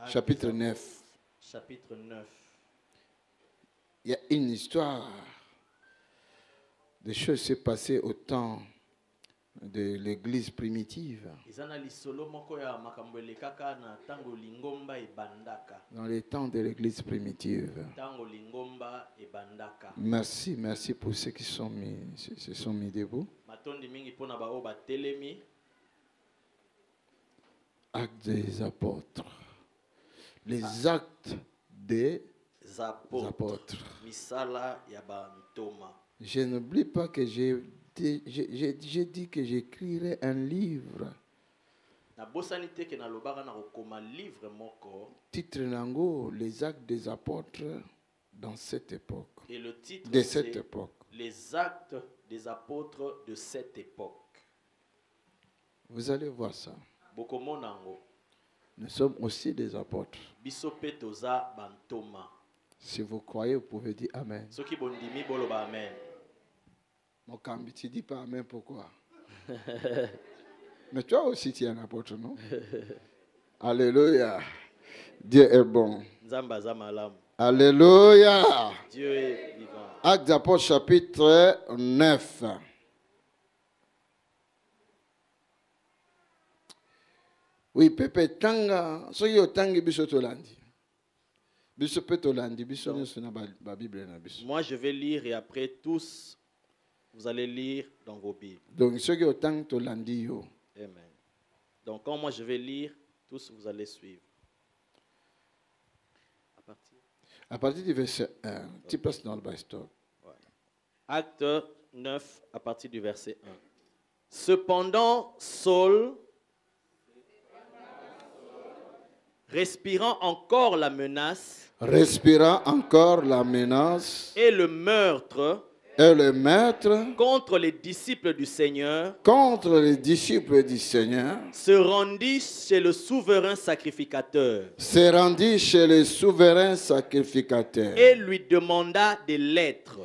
chapitre 9. Chapitre 9. Il y a une histoire. Des choses s'est passées au temps de l'église primitive. Dans les temps de l'église primitive. Merci, merci pour ceux qui se sont mis debout. Actes des apôtres. Les actes des apôtres. Je n'oublie pas que j'ai dit que j'écrirais un livre. Titre Nango, les actes des apôtres dans cette époque. Et le titre de cette époque. Les actes des apôtres de cette époque. Vous allez voir ça. Nous sommes aussi des apôtres. Si vous croyez, vous pouvez dire Amen. Mon cambi, tu dis pas Amen, pourquoi? Mais toi aussi, tu es un apôtre, non? Alléluia. Dieu est bon. Alléluia. Dieu est vivant. Actes des apôtres, chapitre 9. Oui, Pepe Tanga, soyo tangi biso tolandi. Biso pe tolandi, biso nyonso na ba Bible na biso. Moi, je vais lire et après tous, vous allez lire dans vos Bibles. Donc, soyo tangi tolandi yo. Amen. Donc, quand moi je vais lire, tous vous allez suivre. À partir du verset 1, tu passes dans le bas-stop. Acte 9, à partir du verset 1. Cependant, Saul, respirant encore la menace et le meurtre contre les disciples du Seigneur, se rendit chez le souverain sacrificateur. Et lui demanda des lettres.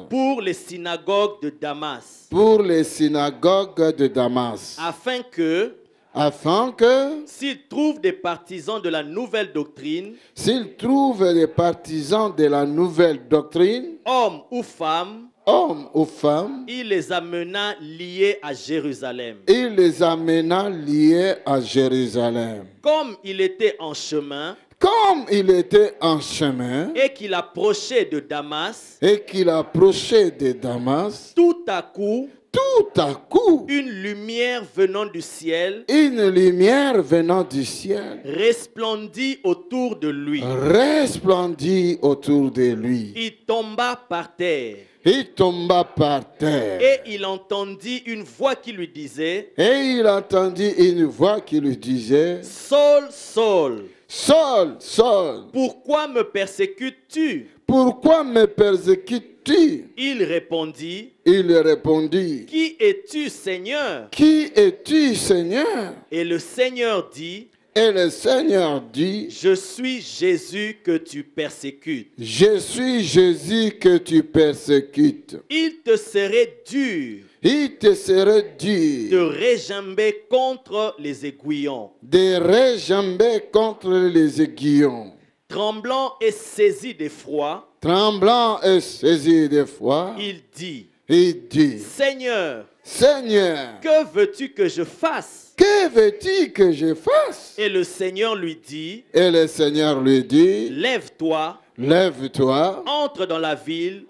Pour les synagogues de Damas. Afin que s'il trouve des partisans de la nouvelle doctrine, hommes ou femmes, il les amena liés à Jérusalem. Comme il était en chemin, et qu'il approchait de Damas, tout à coup, une lumière venant du ciel, resplendit autour de lui. Il tomba par terre. Et il entendit une voix qui lui disait, Saul, Saul, pourquoi me persécutes-tu? Il répondit, Qui es-tu, Seigneur? Et le Seigneur dit, Je suis Jésus que tu persécutes. Il te serait dur de régimber contre les aiguillons. Tremblant et saisi d'effroi, il dit, Seigneur, que veux-tu que je fasse? Et le Seigneur lui dit, Lève-toi, entre dans la ville,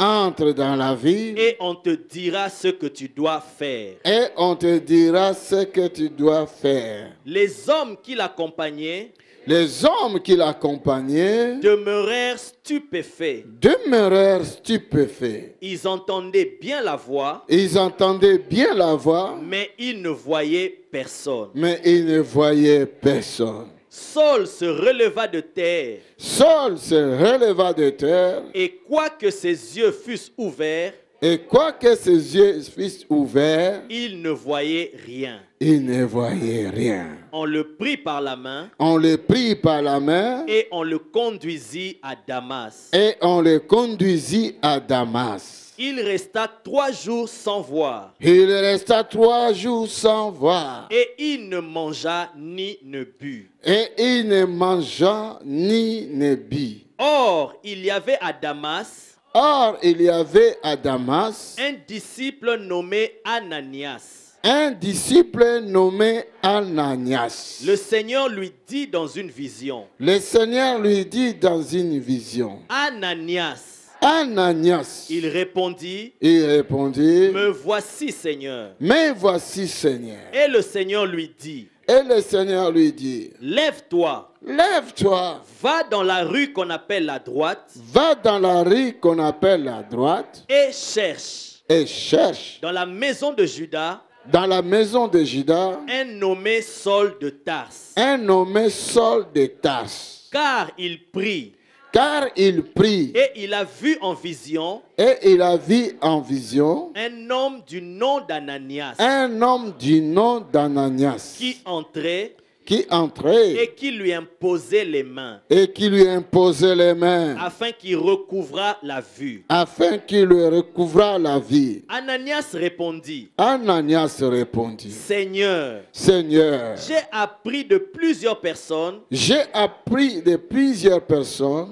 et on te dira ce que tu dois faire. Les hommes qui l'accompagnaient demeurèrent stupéfaits. Ils entendaient bien la voix, mais ils ne voyaient personne. Saul se releva de terre. Et quoique ses yeux fussent ouverts, il ne voyait rien. On le prit par la main. Et on le conduisit à Damas. Il resta 3 jours sans voir. Il resta 3 jours sans voir. Et il ne mangea ni ne but. Et il ne mangea ni ne but. Or, il y avait à Damas un disciple nommé Ananias. Un disciple nommé Ananias. Le Seigneur lui dit dans une vision. Le Seigneur lui dit dans une vision. Ananias. Ananias. Il répondit. Me voici, Seigneur. Me voici, Seigneur. Et le Seigneur lui dit. Lève-toi. Lève-toi. Va dans la rue qu'on appelle la droite. Va dans la rue qu'on appelle la droite. Et cherche. Dans la maison de Judas. Dans la maison de Judas. Un nommé Saul de Tarse. Un nommé Saul de Tarse. Car il prie. Et il a vu en vision. Un homme du nom d'Ananias. Qui entrait. Et qui lui imposait les mains. Afin qu'il recouvrât la vue. Ananias répondit. Seigneur. J'ai appris de plusieurs personnes.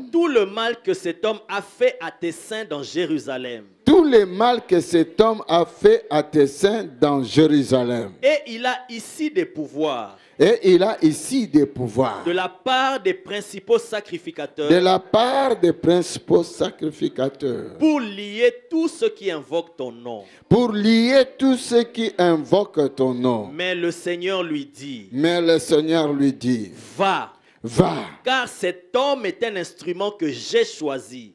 Tout le mal que cet homme a fait à tes saints dans Jérusalem. Et il a ici des pouvoirs. De la part des principaux sacrificateurs. Pour lier tous ceux qui invoquent ton nom. Mais le Seigneur lui dit. Va. Car cet homme est un instrument que j'ai choisi.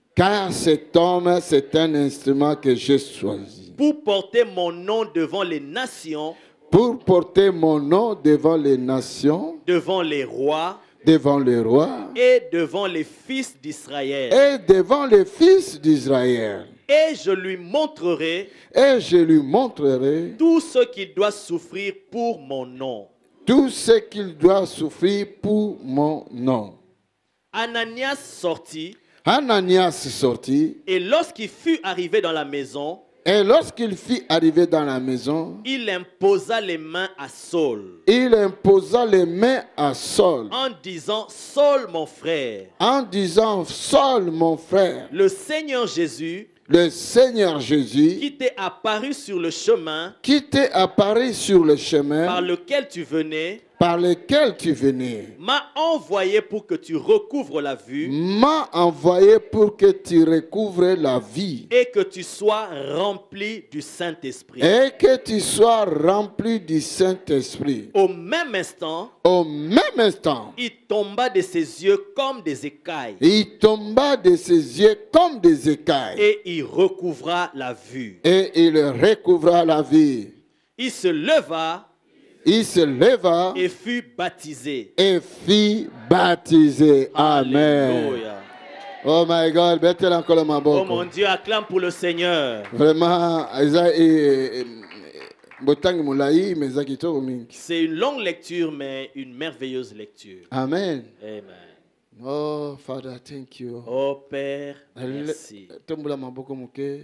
Pour porter mon nom devant les nations. Devant les rois. Et devant les fils d'Israël. Et je lui montrerai. Tout ce qu'il doit souffrir pour mon nom. Ananias sortit. Et lorsqu'il fut arrivé dans la maison. Il imposa les mains à Saul. En disant, Saul mon frère. Le Seigneur Jésus. Qui t'est apparu sur le chemin. Par lequel tu venais. M'a envoyé pour que tu recouvres la vue. Et que tu sois rempli du Saint-Esprit. Au même instant. Il tomba de ses yeux comme des écailles. Et il recouvra la vue. Il se leva. Et fut baptisé. Amen. Alléluia. Oh my God, oh mon Dieu, acclame pour le Seigneur. Vraiment, c'est une longue lecture, mais une merveilleuse lecture. Amen. Amen. Oh, Father, thank you. Oh, Père, merci.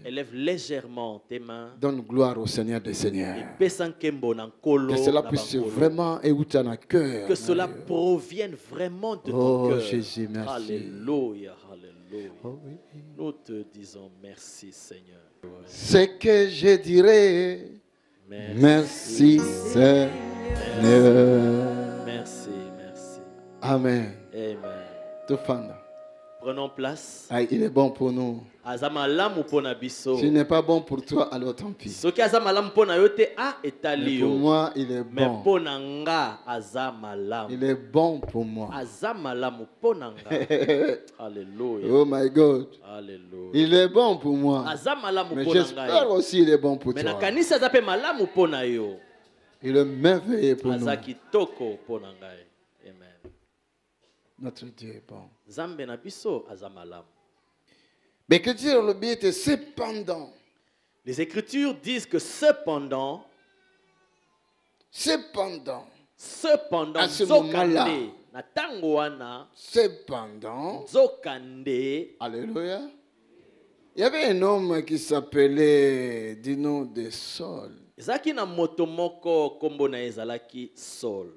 Élève légèrement tes mains. Donne gloire au Seigneur des Seigneurs. Que cela puisse vraiment écouter dans cœur. Que cela provienne vraiment de ton cœur. Oh, Jésus, merci. Alléluia, alléluia. Oh, oui. Nous te disons merci, Seigneur. C'est que je dirais merci Seigneur. Merci, merci. Amen. Amen. Prenons place. Ah, il est bon pour nous. S'il n'est pas bon pour toi, alors tant pis. Pour moi, il est bon. Il est bon pour moi. Alléluia. Oh my God. Alléluia. Il est bon pour moi. Mais j'espère aussi qu'il est bon pour toi. Il est merveilleux pour nous. Notre Dieu est bon. Mais que dire le bien est cependant. Les Écritures disent que cependant, à ce moment-là, cependant, alléluia, Il y avait un homme qui s'appelait du nom de Saul. Ezaki na moto moko kombo na ezalaki Saul.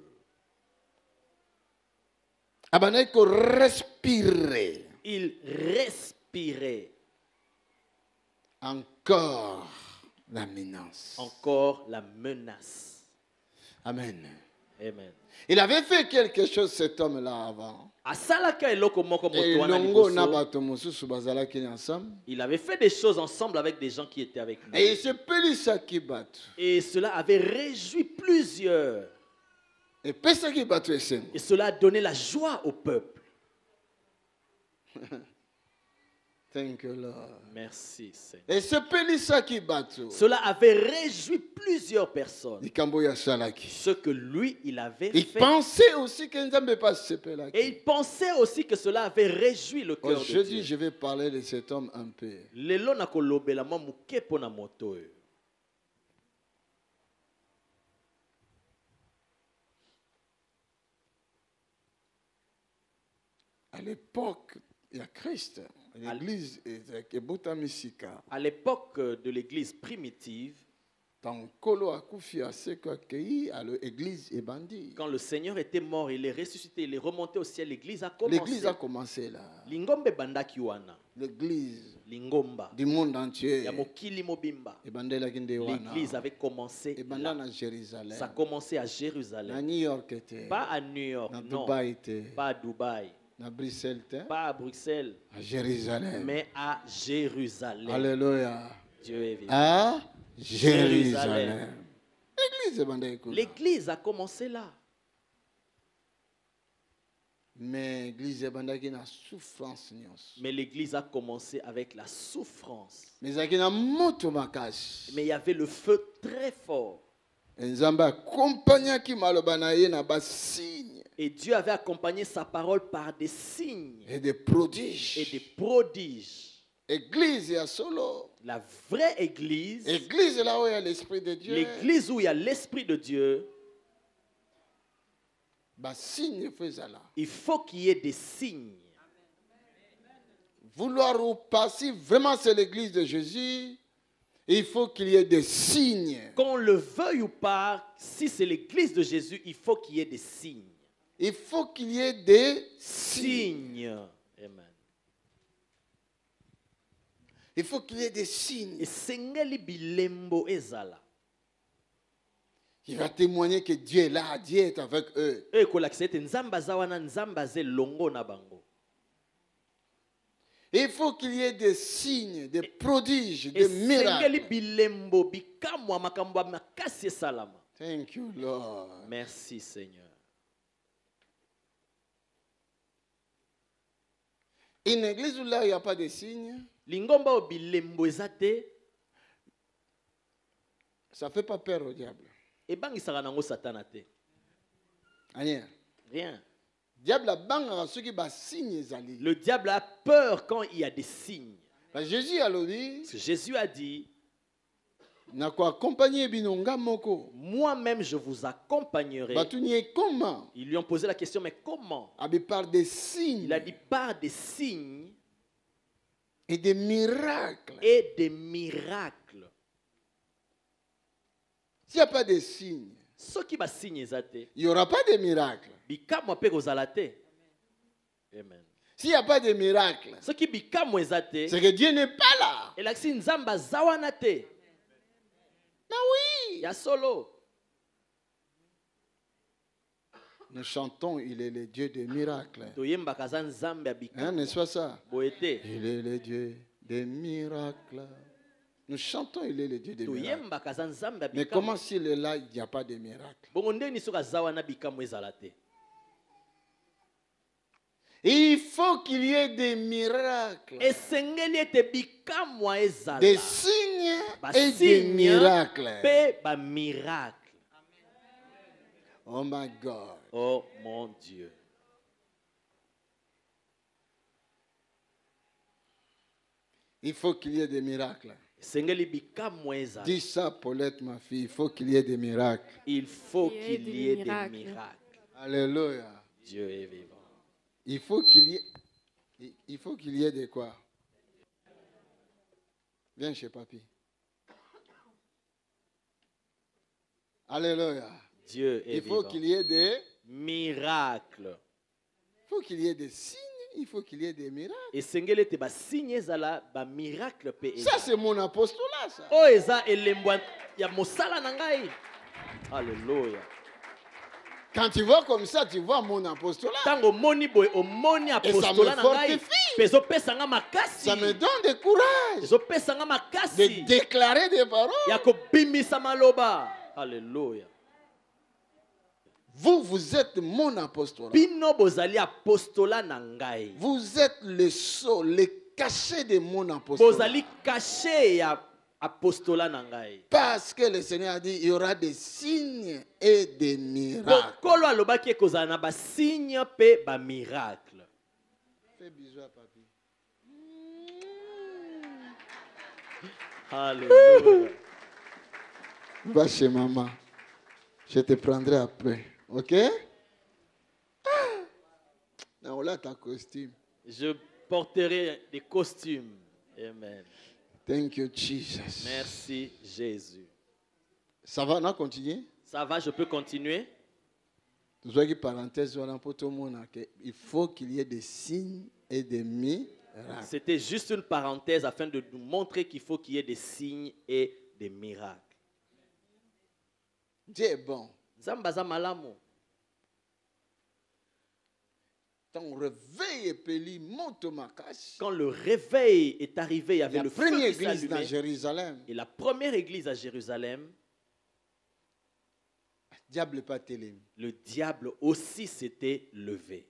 Abandonné que respirer. Il respirait. Encore la menace. Encore la menace. Amen. Amen. Il avait fait quelque chose, cet homme-là, avant. Et il avait fait des choses ensemble avec des gens qui étaient avec nous. Et cela avait réjoui plusieurs. Et cela a donné la joie au peuple. Thank you, Lord. Merci, Seigneur. Et cela avait réjoui plusieurs personnes. Ce que lui, il avait fait. Pensait aussi que et il pensait aussi que cela avait réjoui le cœur de Dieu. Aujourd'hui, je vais parler de cet homme un peu. À l'époque, il y a Christ. L'église à l'époque de l'église primitive, quand le Seigneur était mort, il est ressuscité, il est remonté au ciel, l'église a commencé. L'église a commencé là. L'église du monde entier. L'église avait commencé là. Ça a commencé à Jérusalem. Pas à New York, non. Pas à Dubaï. Pas à Bruxelles, à Jérusalem. Mais à Jérusalem. Alléluia. Dieu est vivant. À Jérusalem. L'église a commencé là. Mais l'église a commencé avec la souffrance. Mais il y avait le feu très fort. Et Dieu avait accompagné sa parole par des signes et des prodiges. Église à solo. La vraie église. Église là où il y a l'esprit de Dieu. L'église où il y a l'esprit de Dieu. Il faut qu'il y ait des signes. Vouloir ou pas, si vraiment c'est l'église de Jésus, il faut qu'il y ait des signes. Qu'on le veuille ou pas, si c'est l'église de Jésus, il faut qu'il y ait des signes. Il faut qu'il y ait des signes. Amen. Il faut qu'il y ait des signes. Il va témoigner que Dieu est là, Dieu est avec eux. Il faut qu'il y ait des signes, des prodiges, des miracles. Thank you, Lord. Merci, Seigneur. Une église où là il n'y a pas de signes, ça ne fait pas peur au diable. Rien. Le diable a peur quand il y a des signes. Jésus a dit, moi-même je vous accompagnerai. Ils lui ont posé la question, mais comment? Par des signes. Il a dit par des signes et des miracles. S'il n'y a pas de signes, il n'y aura pas de miracles. Amen. S'il n'y a pas de miracles, c'est que Dieu n'est pas là. Ah oui. Nous chantons, il est le Dieu des miracles. N'est-ce pas ça? Il est le Dieu des miracles. Nous chantons, il est le Dieu des miracles. Mais comment s'il est là, il n'y a pas de miracles? Il faut qu'il y ait des miracles. Des signes et des miracles. Oh my God. Oh mon Dieu. Il faut qu'il y ait des miracles. Dis ça, Paulette, ma fille. Il faut qu'il y ait des miracles. Il faut qu'il y ait des miracles. Alléluia. Dieu est vivant. Il faut qu'il y ait de quoi? Viens chez papy. Alléluia. Dieu est Il faut qu'il y ait des miracles. Il faut qu'il y ait des signes, il faut qu'il y ait des miracles. Et sengele te ba signes zala ba miracle pe. Ça c'est mon apostolat ça. Oh eza elembwa ya mosala na ngai. Alléluia. Quand tu vois comme ça, tu vois mon apostolat. Tango moni boy o moni apostolat na ngai. Pezo pesa nga makasi. Ça me donne du courage. Pezo pesa nga makasi. De déclarer des paroles. Ya ko bimisa maloba. Alléluia. Vous êtes mon apostolat. Bino bozali apostolat na ngai. Vous êtes le sceau, le cachet de mon apostolat. Bozali caché ya apostolat na ngai. Parce que le Seigneur a dit il y aura des signes et des miracles. Bokolo alobaki kozala na ba signe pe ba miracle. Fais bisous à papi. Alléluia. Va chez maman. Je te prendrai après. Ok? On a ta costume. Je porterai des costumes. Amen. Thank you, Jesus. Merci, Jésus. Ça va, on a continué? Ça va, je peux continuer? Il faut qu'il y ait des signes et des miracles. C'était juste une parenthèse afin de nous montrer qu'il faut qu'il y ait des signes et des miracles. Dieu est bon. Zambaza malamu. Quand le réveil est arrivé, il y avait le feu qui s'allumait. Jérusalem. Et la première église à Jérusalem, le diable aussi s'était levé.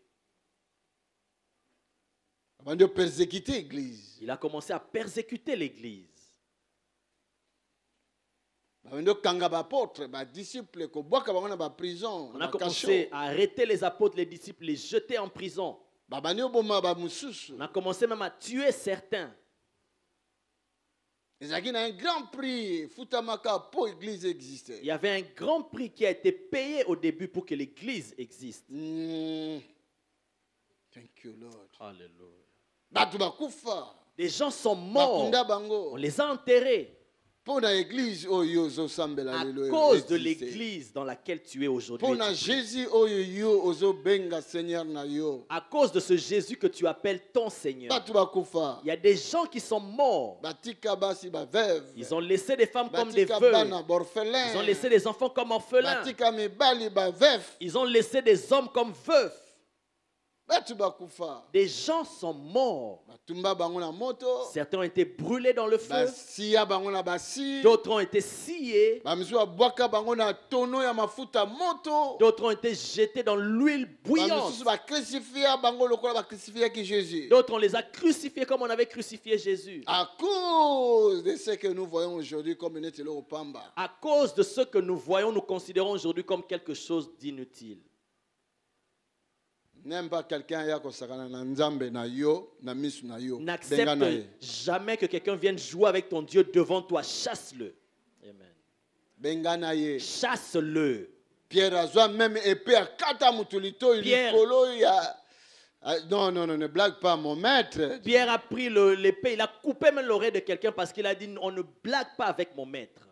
Il a commencé à persécuter l'église. On a commencé à arrêter les apôtres, les disciples, les jeter en prison. On a commencé même à tuer certains. Il y avait un grand prix qui a été payé au début pour que l'église existe. Thank you, Lord. Alléluia. Des gens sont morts. On les a enterrés. À cause de l'église dans laquelle tu es aujourd'hui. À cause de ce Jésus que tu appelles ton Seigneur. Il y a des gens qui sont morts. Ils ont laissé des femmes comme des veuves. Ils ont laissé des enfants comme orphelins. Ils ont laissé des hommes comme veufs. Des gens sont morts. Certains ont été brûlés dans le feu. D'autres ont été sciés. D'autres ont été jetés dans l'huile bouillante. D'autres, on les a crucifiés comme on avait crucifié Jésus. À cause de ce que nous voyons aujourd'hui comme à cause de ce que nous voyons, nous considérons aujourd'hui comme quelque chose d'inutile. N'aime pas quelqu'un n'accepte jamais que quelqu'un vienne jouer avec ton Dieu devant toi. Chasse-le. Amen. Chasse-le. Pierre a même épée à Pierre... Non, ne blague pas, mon maître. Pierre a pris l'épée, il a coupé même l'oreille de quelqu'un parce qu'il a dit on ne blague pas avec mon maître.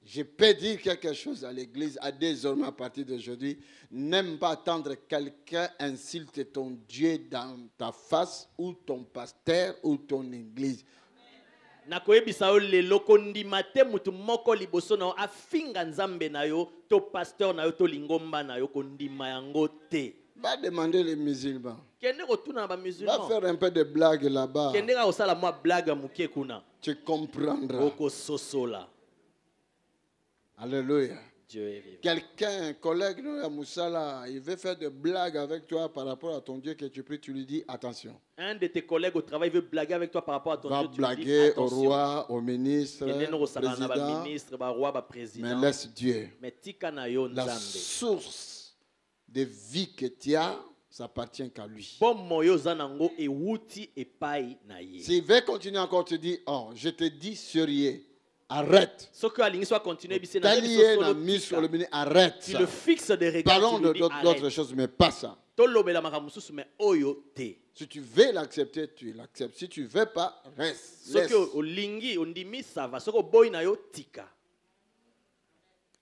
Je peux dire quelque chose à l'église, à désormais à partir d'aujourd'hui. N'aime pas attendre quelqu'un insulte ton Dieu dans ta face, ou ton pasteur, ou ton église. Va demander les musulmans. Va faire un peu de blague là-bas. Tu comprendras. Alléluia. Quelqu'un, un collègue, il veut faire des blagues avec toi par rapport à ton Dieu que tu pries, tu lui dis attention. Un de tes collègues au travail veut blaguer avec toi par rapport à ton Dieu, tu lui dis blaguer au roi, au ministre, président. Mais laisse Dieu. La source de vie que tu as, ça appartient qu'à lui. S'il veut continuer encore, te dire, oh, je te dis sérieux. Arrête. Arrête. Tu le fixes des regards. Parlons d'autres choses, mais pas ça. Si tu veux l'accepter, tu l'acceptes. Si tu ne veux pas, reste. Laisse.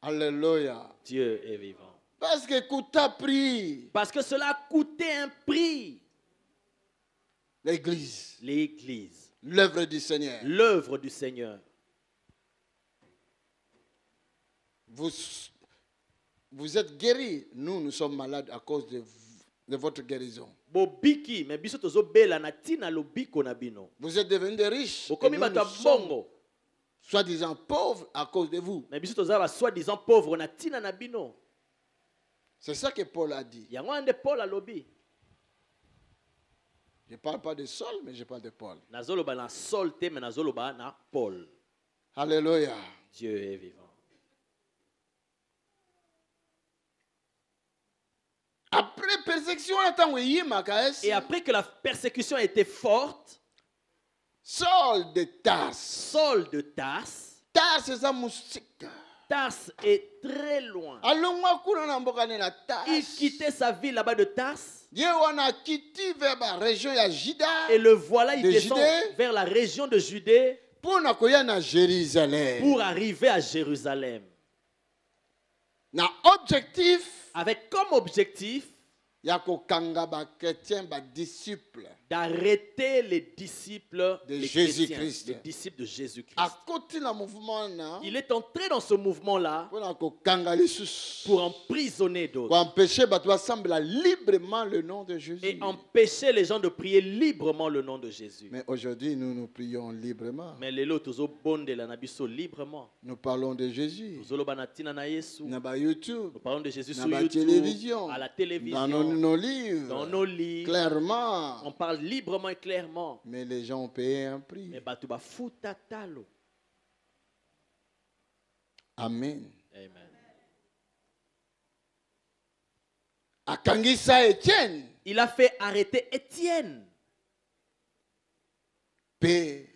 Alléluia. Dieu est vivant. Parce que coûta prix. Parce que cela a coûté un prix. L'église. L'église. L'œuvre du Seigneur. L'œuvre du Seigneur. Vous êtes guéris. Nous sommes malades à cause de votre guérison. Vous êtes devenus des riches. Soi-disant pauvres à cause de vous. C'est ça que Paul a dit. Je ne parle pas de Saul, mais je parle de Paul. Alléluia. Dieu est vivant. Après persécution, et après que la persécution était forte, Saul de Tarse. Saul de Tarse. Tarse est très loin. Il quittait sa ville là-bas de Tarse. Et le voilà, il descend vers la région de Judée pour arriver à Jérusalem. Avec comme objectif d'arrêter les disciples de Jésus-Christ. Les disciples de Jésus-Christ. Il est entré dans ce mouvement-là pour emprisonner d'autres. Pour empêcher librement le nom de Jésus. Et empêcher les gens de prier librement le nom de Jésus. Mais aujourd'hui, nous prions librement. Mais librement. Nous parlons de Jésus. Nous parlons de Jésus sur YouTube, à la télévision, dans nos livres, clairement. On parle librement et clairement. Mais les gens ont payé un prix. Amen. Amen. Akangisa Étienne. Il a fait arrêter Étienne. Paix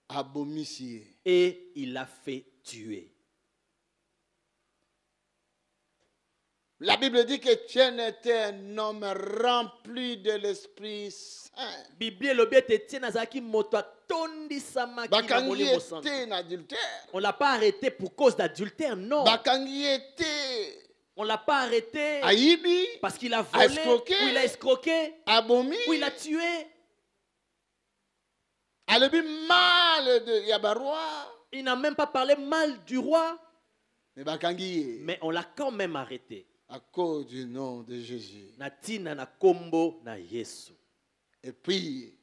abomissier. Et il l'a fait tuer. La Bible dit qu'Étienne était un homme rempli de l'Esprit Saint. On ne l'a pas arrêté pour cause d'adultère, non. On ne l'a pas arrêté parce qu'il a volé, ou il a escroqué, ou il a tué. Il n'a même pas parlé mal du roi. Mais on l'a quand même arrêté. À cause du nom de Jésus. Et puis,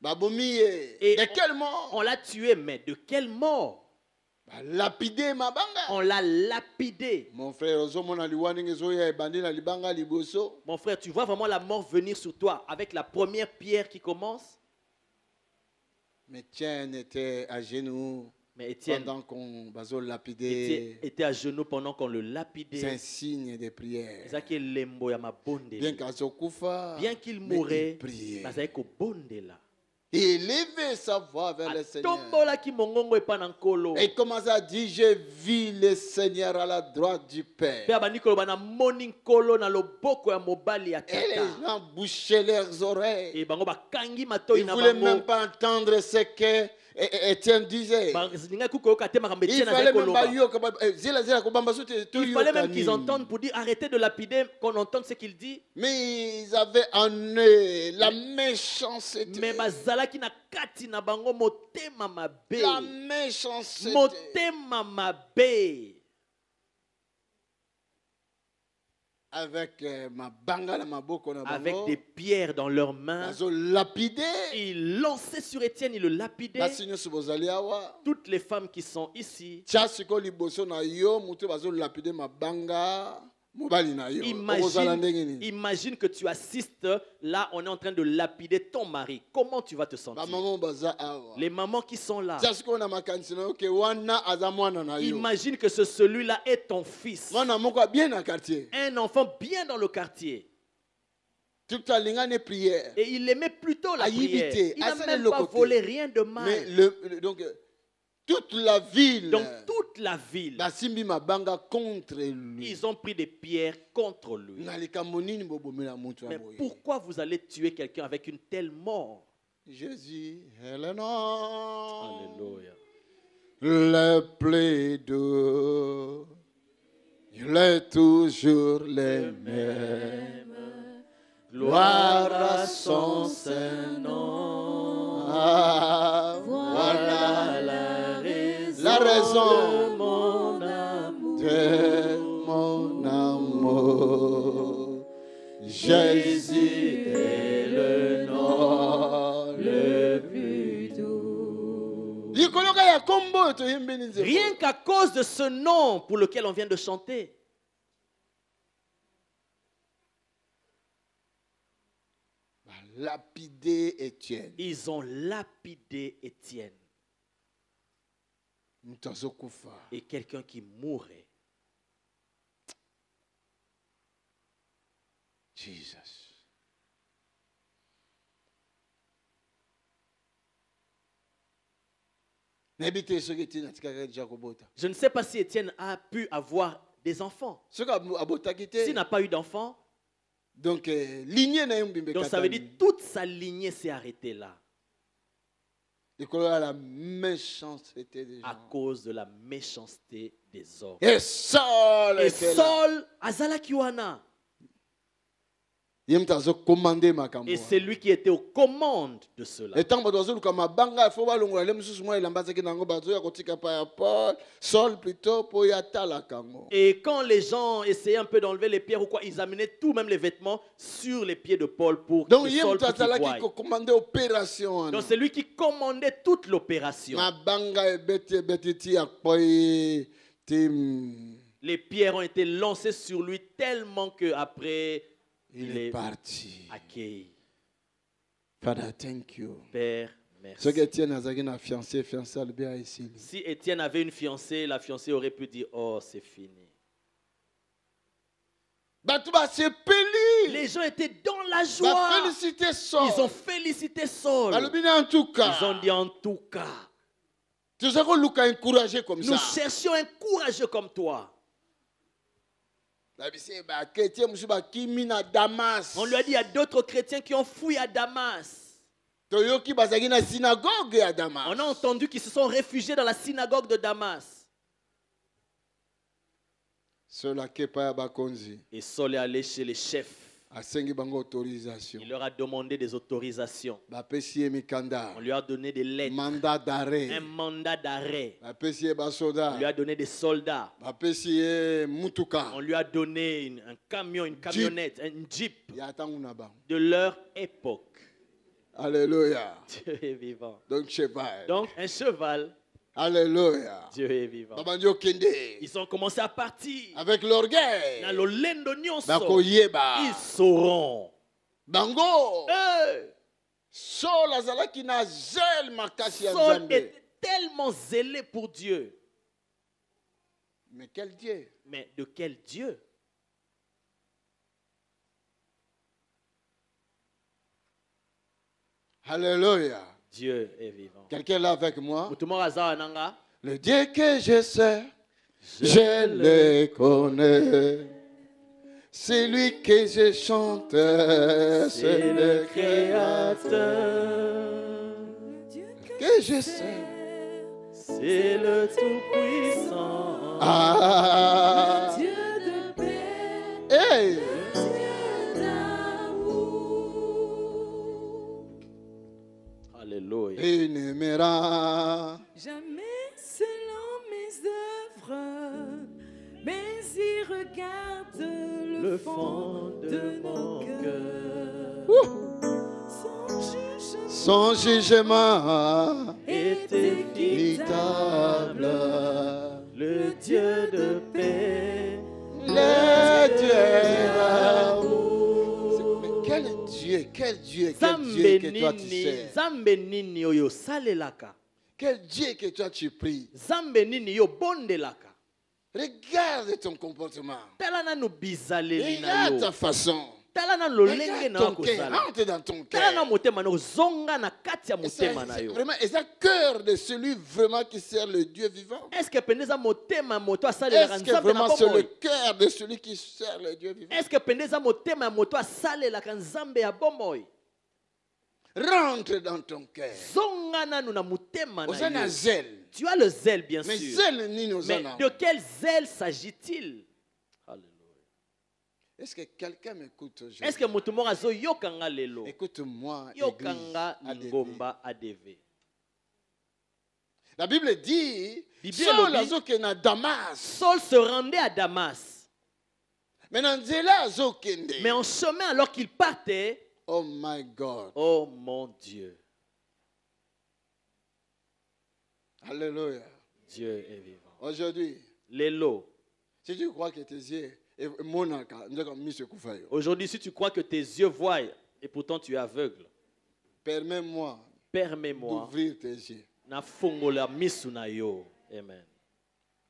de quelle mort? On l'a tué, mais de quelle mort? Lapidé mabanga. On l'a lapidé. Mon frère, tu vois vraiment la mort venir sur toi avec la première pierre qui commence? Mais Étienne était à genoux. Mais Étienne pendant qu'on lapidé, était à genoux pendant qu'on le lapidait. C'est un signe de prière. Bien qu'il mourait, il élevait sa voix vers le Seigneur. Et il commençait à dire, je vis le Seigneur à la droite du Père. Et les gens bouchaient leurs oreilles. Ils ne voulaient même pas entendre ce que Étienne disait. Il fallait même qu'ils entendent pour dire arrêtez de lapider, qu'on entende ce qu'il dit. Mais ils avaient en eux la méchanceté. La méchanceté. Avec des pierres dans leurs mains. Ils lançaient sur Étienne, ils le lapidaient. Toutes les femmes qui sont ici. Imagine que tu assistes, là on est en train de lapider ton mari. Comment tu vas te sentir? Les mamans qui sont là. Imagine que celui-là est ton fils. Un enfant bien dans le quartier. Et il aimait plutôt la prière. Il n'a même pas volé rien de mal. toute la ville. Donc toute la ville. Basimbi mabanga contre lui. Ils ont pris des pierres contre lui. Mais pourquoi vous allez tuer quelqu'un avec une telle mort? Jésus est le nom. Alléluia. Le plaidoyer, il est toujours le même. Gloire à son Saint-Nom. Ah, voilà la raison de mon amour. Jésus est le nom le plus doux. Rien qu'à cause de ce nom pour lequel on vient de chanter. Lapidé Étienne. Ils ont lapidé Étienne. Et quelqu'un qui mourait. Jesus. Je ne sais pas si Étienne a pu avoir des enfants. S'il n'a pas eu d'enfants, donc ça veut dire toute sa lignée s'est arrêtée là. La méchanceté des gens. À cause de la méchanceté des hommes. Et Saul Azalakiwana. Et c'est lui qui était aux commandes de cela. Et quand les gens essayaient un peu d'enlever les pierres ou quoi, ils amenaient tout, même les vêtements, sur les pieds de Paul pour que Saul puisse voir. Donc c'est lui qui commandait toute l'opération. Les pierres ont été lancées sur lui tellement qu'après il est parti. Accueilli. Father, thank you. Père, merci. Si Étienne avait une fiancée, la fiancée aurait pu dire, oh, c'est fini. Les gens étaient dans la joie. Ils ont félicité Saul. Ils ont dit en tout cas. Nous cherchions un courageux comme toi. On lui a dit, il y a d'autres chrétiens qui ont fui à Damas. On a entendu qu'ils se sont réfugiés dans la synagogue de Damas. Et Saul est allé chez les chefs. Il leur a demandé des autorisations. On lui a donné des lettres. Un mandat d'arrêt. On lui a donné des soldats. On lui a donné un camion, une camionnette, un jeep de leur époque. Alléluia. Dieu est vivant. Donc un cheval. Alléluia. Dieu est vivant. Ils ont commencé à partir. Avec l'orgueil. Ils sauront. Bango. Saul était tellement zélé pour Dieu. Mais quel Dieu? Mais de quel Dieu? Alléluia. Dieu est vivant. Quelqu'un là avec moi? Le Dieu que je sais, je le connais. C'est lui que je chante, c'est le Créateur. Que je sais, c'est le Tout-Puissant. Ah. Dieu de paix. Hey. Alléluia. Il n'aimera jamais selon mes œuvres, mais il regarde le fond de mon cœur. Son jugement est équitable. Le Dieu de paix, le Dieu d'amour. Quel Dieu que toi tu sais. Quel Dieu que toi tu pries. Regarde ton comportement. Regarde ta façon. Regarde ton cœur, rentre dans ton cœur. C'est vraiment, et ça cœur de celui vraiment qui sert le Dieu vivant. Est-ce que vraiment c'est le cœur de celui qui sert le Dieu vivant? Rentre dans ton cœur. Tu as le zèle, bien mais sûr. Mais de quel zèle s'agit-il? Est-ce que quelqu'un m'écoute aujourd'hui? Est-ce que mutumora zo yokanga lelo? Écoute-moi, yokanga ngomba ADV. La Bible dit, Saul se rendait à Damas. Mais en chemin, alors qu'il partait, oh my God. Oh mon Dieu. Alléluia. Dieu est vivant. Aujourd'hui, Lélo. Si tu crois que tes yeux aujourd'hui, si tu crois que tes yeux voient et pourtant tu es aveugle, permets-moi d'ouvrir tes yeux. Amen.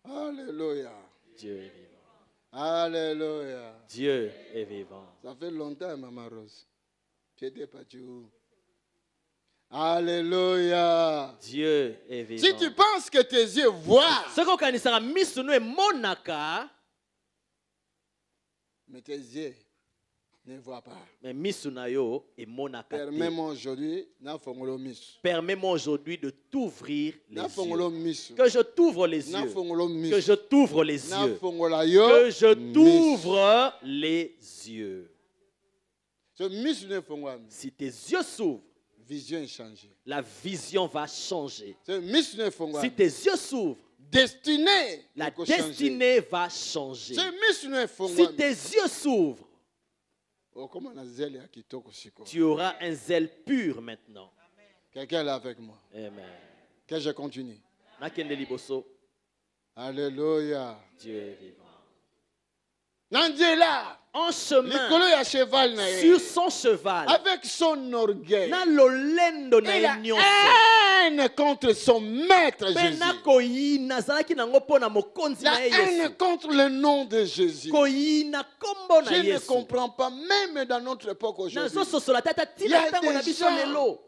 Alléluia. Dieu est vivant. Alléluia. Dieu est vivant. Ça fait longtemps, Maman Rose. Tu n'étais pas où? Alléluia. Dieu est vivant. Si tu penses que tes yeux voient, mais tes yeux ne voient pas. Permets-moi aujourd'hui de t'ouvrir les yeux. Que je t'ouvre les yeux. Que je t'ouvre les yeux. Que je t'ouvre les yeux. Si tes yeux s'ouvrent, la vision va changer. Si tes yeux s'ouvrent, la destinée va changer. Si tes yeux s'ouvrent, tu auras un zèle pur maintenant. Quelqu'un est là avec moi. Amen. Que je continue. Alléluia. Dieu est vivant. En chemin, sur son cheval, avec son orgueil, il a haine contre son maître Jésus. La haine contre le nom de Jésus. Je ne comprends pas, même dans notre époque aujourd'hui, il y a des gens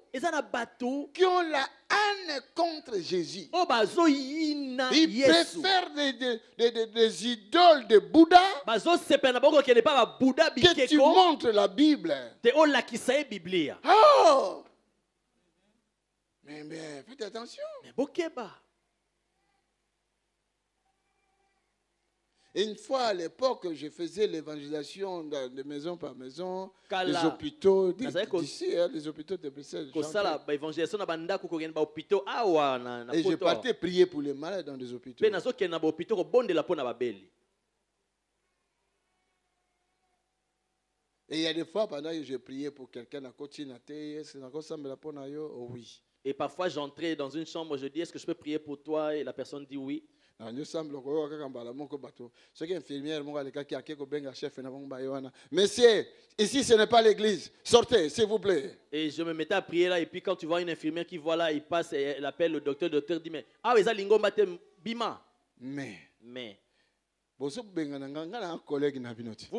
qui ont la haine contre Jésus. Ils préfèrent des idoles de Bouddha que tu montres la Bible. Oh! Mais faites attention. Une fois à l'époque, je faisais l'évangélisation de maison par maison, les hôpitaux d'ici, les hôpitaux de Bruxelles. Et je partais prier pour les malades dans des hôpitaux. Et il y a des fois, pendant que je priais pour quelqu'un à côté, oui. Et parfois, j'entrais dans une chambre, je dis, est-ce que je peux prier pour toi? Et la personne dit oui. Mais messieurs, ici ce n'est pas l'église. Sortez, s'il vous plaît. Et je me mettais à prier là. Et puis quand tu vois une infirmière qui voit là, il passe et elle appelle le docteur. Le docteur dit, mais ah oui, ça lingomba te bima. Mais. Vous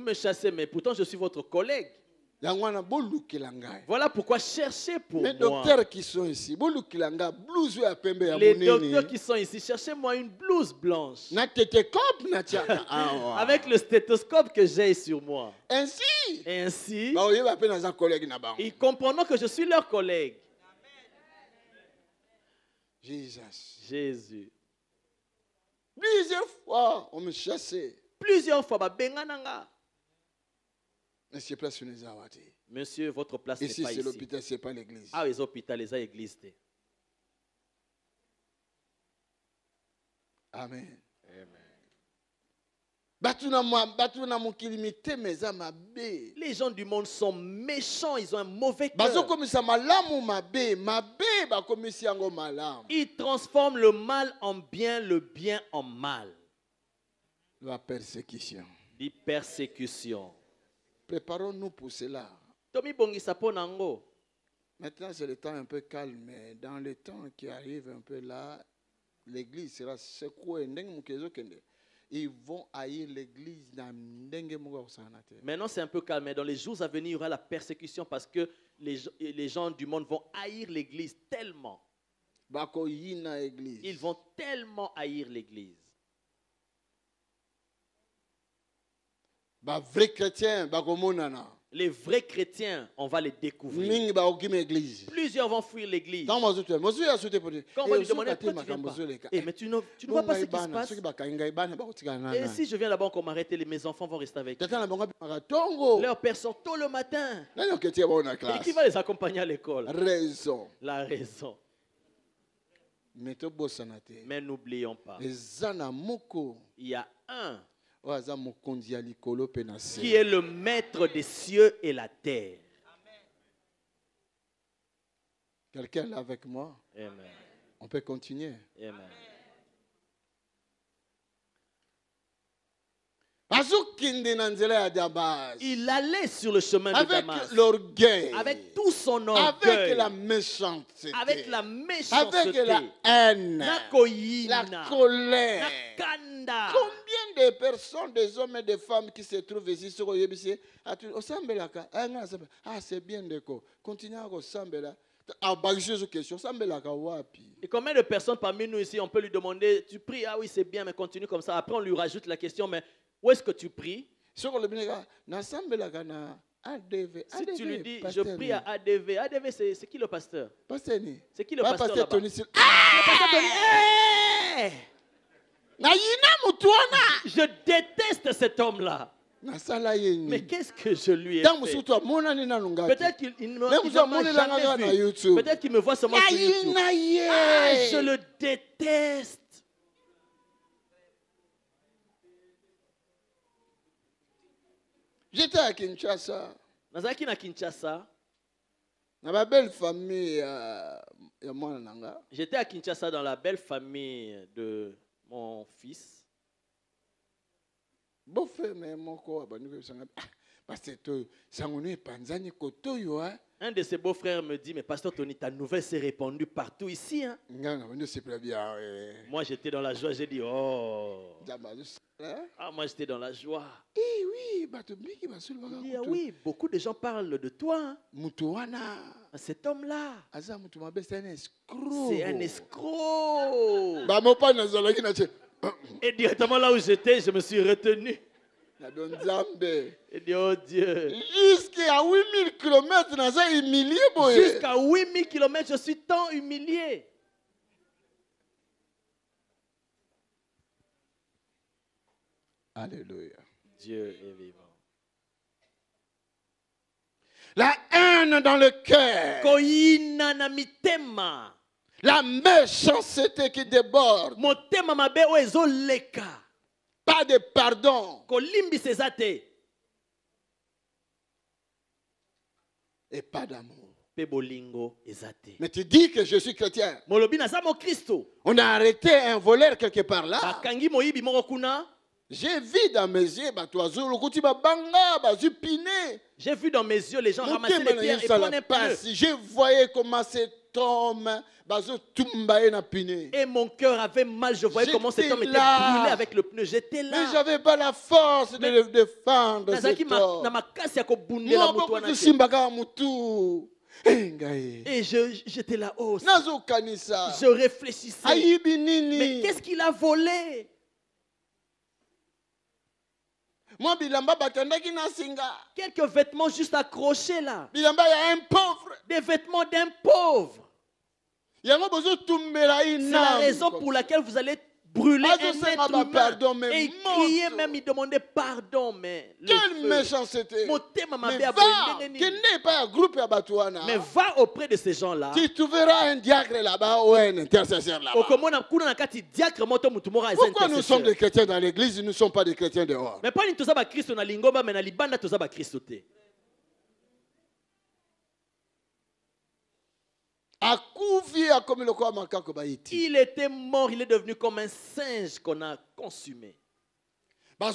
me chassez, mais pourtant je suis votre collègue. Voilà pourquoi cherchez pour moi. Les docteurs qui sont ici, les docteurs qui sont ici, cherchez-moi une blouse blanche. Avec le stéthoscope que j'ai sur moi. Ainsi, ils comprendront que je suis leur collègue. Jésus. Plusieurs fois, on me chassait. Plusieurs fois, bengananga. Monsieur, votre place n'est pas ici. Ici, c'est l'hôpital, ce n'est pas l'église. Ah, les hôpitaux, les églises. Amen. Les gens du monde sont méchants, ils ont un mauvais cœur. Ils transforment le mal en bien, le bien en mal. La persécution. Les persécutions. Préparons-nous pour cela. Maintenant, c'est le temps un peu calme, mais dans le temps qui arrive un peu là, l'église sera secouée. ils vont haïr l'église. Maintenant, c'est un peu calme. Mais dans les jours à venir, il y aura la persécution parce que les gens du monde vont haïr l'église tellement. Ils vont tellement haïr l'église. Les vrais chrétiens, on va les découvrir. Plusieurs vont fuir l'église. Quand on va lui demander pourquoi tu viens pas, mais tu ne vois pas ce qui se passe. Et si je viens là-bas, on m'arrêter, mes enfants vont rester avec eux. Leur père sort tôt le matin. Et qui va les accompagner à l'école? La raison. Mais n'oublions pas, il y a un qui est le maître des cieux et la terre. Quelqu'un là avec moi? Amen. On peut continuer. Amen. Il allait sur le chemin de Damas. Avec l'orgueil. Avec tout son orgueil. Avec la méchanceté. Avec la méchanceté. Avec la haine. La colère. Combien de personnes, des hommes et des femmes qui se trouvent ici sur Oyebisi, c'est bien de quoi. Continuez à ressembler là. Et combien de personnes parmi nous ici, on peut lui demander, tu pries, ah oui c'est bien, mais continue comme ça. Après on lui rajoute la question, mais où est-ce que tu pries? Si tu lui dis, je prie à ADV. ADV, c'est qui le pasteur? C'est qui le pasteur là-bas? Le pasteur Tony. Je déteste cet homme-là. Mais qu'est-ce que je lui ai fait? Peut-être qu'il ne m'a jamais vu. Peut-être qu'il me voit seulement sur YouTube. Je le déteste. J'étais à Kinshasa. Ma belle famille. J'étais à Kinshasa dans la belle famille de mon fils. Un de ses beaux-frères me dit, mais pasteur Tony, ta nouvelle s'est répandue partout ici. Hein? Moi, j'étais dans la joie. J'ai dit, oh. Ah, moi, j'étais dans la joie. Il dit, ah oui, beaucoup de gens parlent de toi. Hein? Cet homme-là, c'est un escroc. Et directement là où j'étais, je me suis retenu. Et dit, oh Dieu. Jusqu'à 8000 km, jusqu'à 8000 km, je suis tant humilié. Alléluia. Dieu est vivant. La haine dans le cœur. La méchanceté qui déborde. Pas de pardon. Et pas d'amour. Mais tu dis que je suis chrétien. On a arrêté un voleur quelque part là. J'ai vu dans mes yeux, j'ai vu dans mes yeux les gens ramasser les pierres et prendre un pneu. Je voyais comment cet homme et mon cœur avait mal. Je voyais comment cet homme était brûlé avec le pneu. J'étais là. Mais je n'avais pas la force de le défendre. Et j'étais là. Oh, je réfléchissais. Mais qu'est-ce qu'il a volé? Quelques vêtements juste accrochés là. Des vêtements d'un pauvre. C'est la raison pour laquelle vous allez brûler un être humain. Et il criait même, il demandait pardon. Mais quelle méchanceté. Mais va auprès de ces gens-là. Tu verras un diacre là-bas ou un intercesseur là-bas. Pourquoi nous sommes des chrétiens dans l'église et nous ne sommes pas des chrétiens dehors? Mais pas ni toza ba Christo na lingomba mais na libanda toza ba Christo te. Il était mort, il est devenu comme un singe qu'on a consumé. On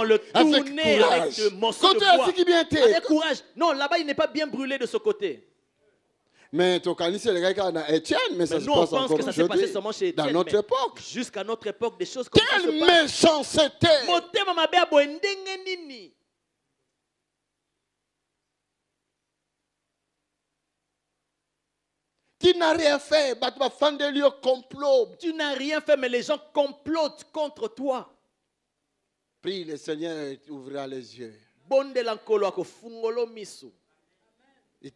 le tournait avec le morceau de bois. Avec courage. Non, là-bas il n'est pas bien brûlé de ce côté. Mais tu connais les gars qui Étienne, mais ça se passe encore aujourd'hui. Dans notre époque. Jusqu'à notre époque, des choses comme ça se passent. Quelle méchanceté! Tu n'as rien fait, tu n'as rien fait, mais les gens complotent contre toi. Prie, le Seigneur ouvrira les yeux. Il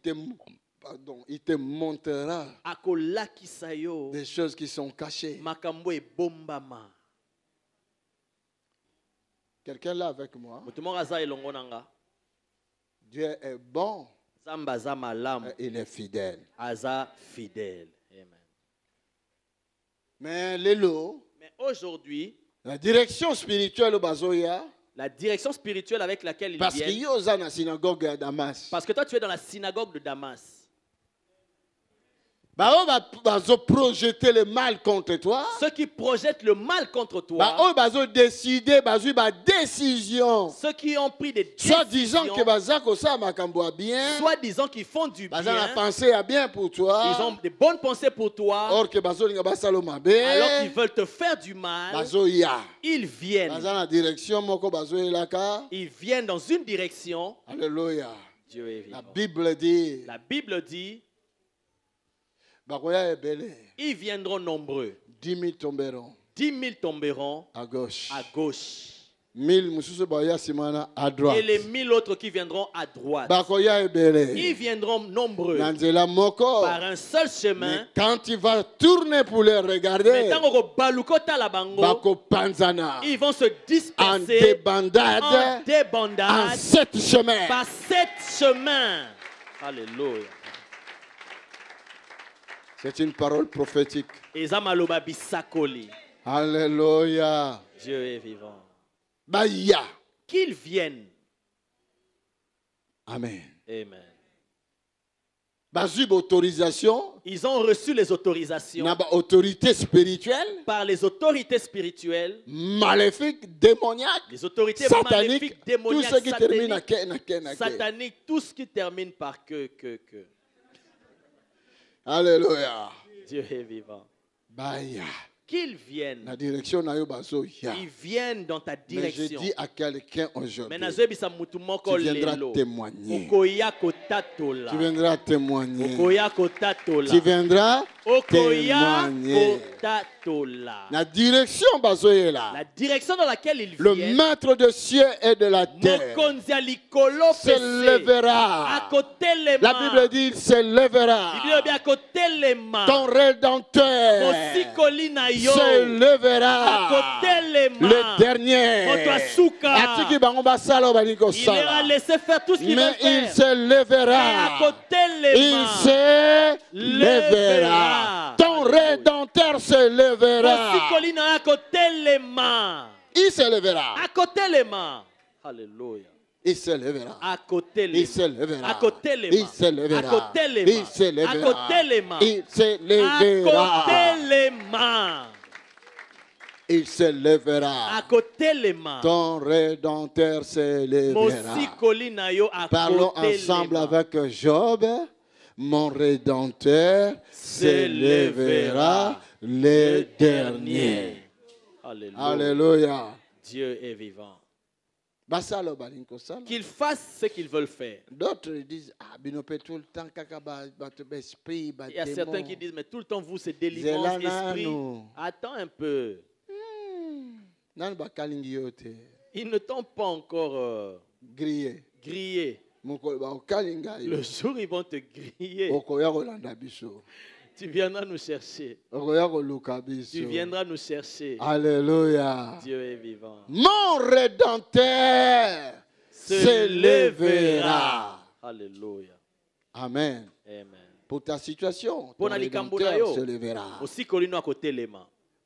te montrera des choses qui sont cachées. Quelqu'un là avec moi? Dieu est bon. Il est fidèle. Mais aujourd'hui, la direction spirituelle au Bazoya, la direction spirituelle avec laquelle il vient. Parce que toi tu es dans la synagogue de Damas. Projeter le mal contre toi. Ceux qui projettent le mal contre toi. Décision. Ceux qui ont pris des décisions. Soit disant que bien. Soit disant qu'ils font du bien. Bien pour toi. Ils ont des bonnes pensées pour toi. Alors qu'ils veulent te faire du mal. Ils viennent. Ils viennent dans une direction. Alléluia. Dieu est vivant. La Bible dit. Ils viendront nombreux. 10 000 tomberont. 10 000 tomberont à gauche. À gauche. 1000 à droite. Et les 1000 autres qui viendront à droite. Ils viendront nombreux. Par un seul chemin. Mais quand il va tourner pour les regarder. Ils vont se disperser. En débandade. En 7 chemins. Par 7 chemins. Alléluia. C'est une parole prophétique. Alléluia. Dieu est vivant. Baya. Qu'ils viennent. Amen. Amen. Autorisation. Ils ont reçu les autorisations. Autorité spirituelle. Par les autorités spirituelles. Maléfiques, démoniaques. Les autorités sataniques, maléfiques, démoniaques, tout ce qui termine à satanique, tout ce qui termine par que. Alléluia. Dieu est vivant. Baya. Qu'ils viennent. La direction ils viennent dans ta direction. Mais je dis à quelqu'un aujourd'hui. Tu viendras témoigner. Tu viendras témoigner. Tu viendras témoigner. La direction la direction dans laquelle il vient. Le maître de cieux et de la terre se lèvera. La Bible dit il se lèvera. Ton rédempteur se lèvera. Le dernier. Il leur a laissé faire tout ce qu'il veut faire. Mais il se lèvera. Il se lèvera. Ton rédempteur se lèvera. Il se lèvera. À côté les mains. Alléluia. Il se lèvera. À côté les mains. Il se lèvera. À côté les mains. Il se lèvera. À côté les mains. Il se lèvera. À côté les mains. Il se lèvera. À côté les mains. Il se lèvera. À côté les mains. Ton rédempteur se lèvera. Parlons ensemble avec Job. Mon rédempteur se lèvera le dernier. Alléluia. Alléluia. Dieu est vivant. Qu'ils fassent ce qu'ils veulent faire. D'autres disent, tout le temps, il y a certains qui disent, mais tout le temps, vous, c'est délivrance, esprit. Attends un peu. Ils ne t'ont pas encore grillé. Le jour où ils vont te griller, tu viendras nous chercher. Tu viendras nous chercher. Alléluia. Dieu est vivant. Mon rédempteur se lèvera. Alléluia. Amen. Amen. Pour ta situation, ton rédempteur se lèvera.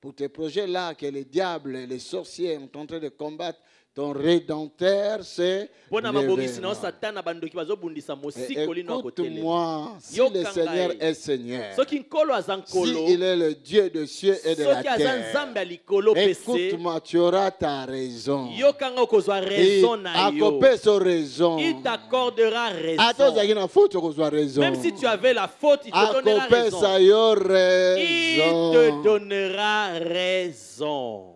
Pour tes projets là que les diables et les sorciers sont en train de combattre, Ton rédempteur, c'est écoute-moi, si le Seigneur est Seigneur, s'il est le Dieu des cieux et de la terre, écoute-moi, tu auras ta raison. Il accorde sa raison. Il t'accordera raison. Même si tu avais la faute, il te donnera raison. Il te donnera raison.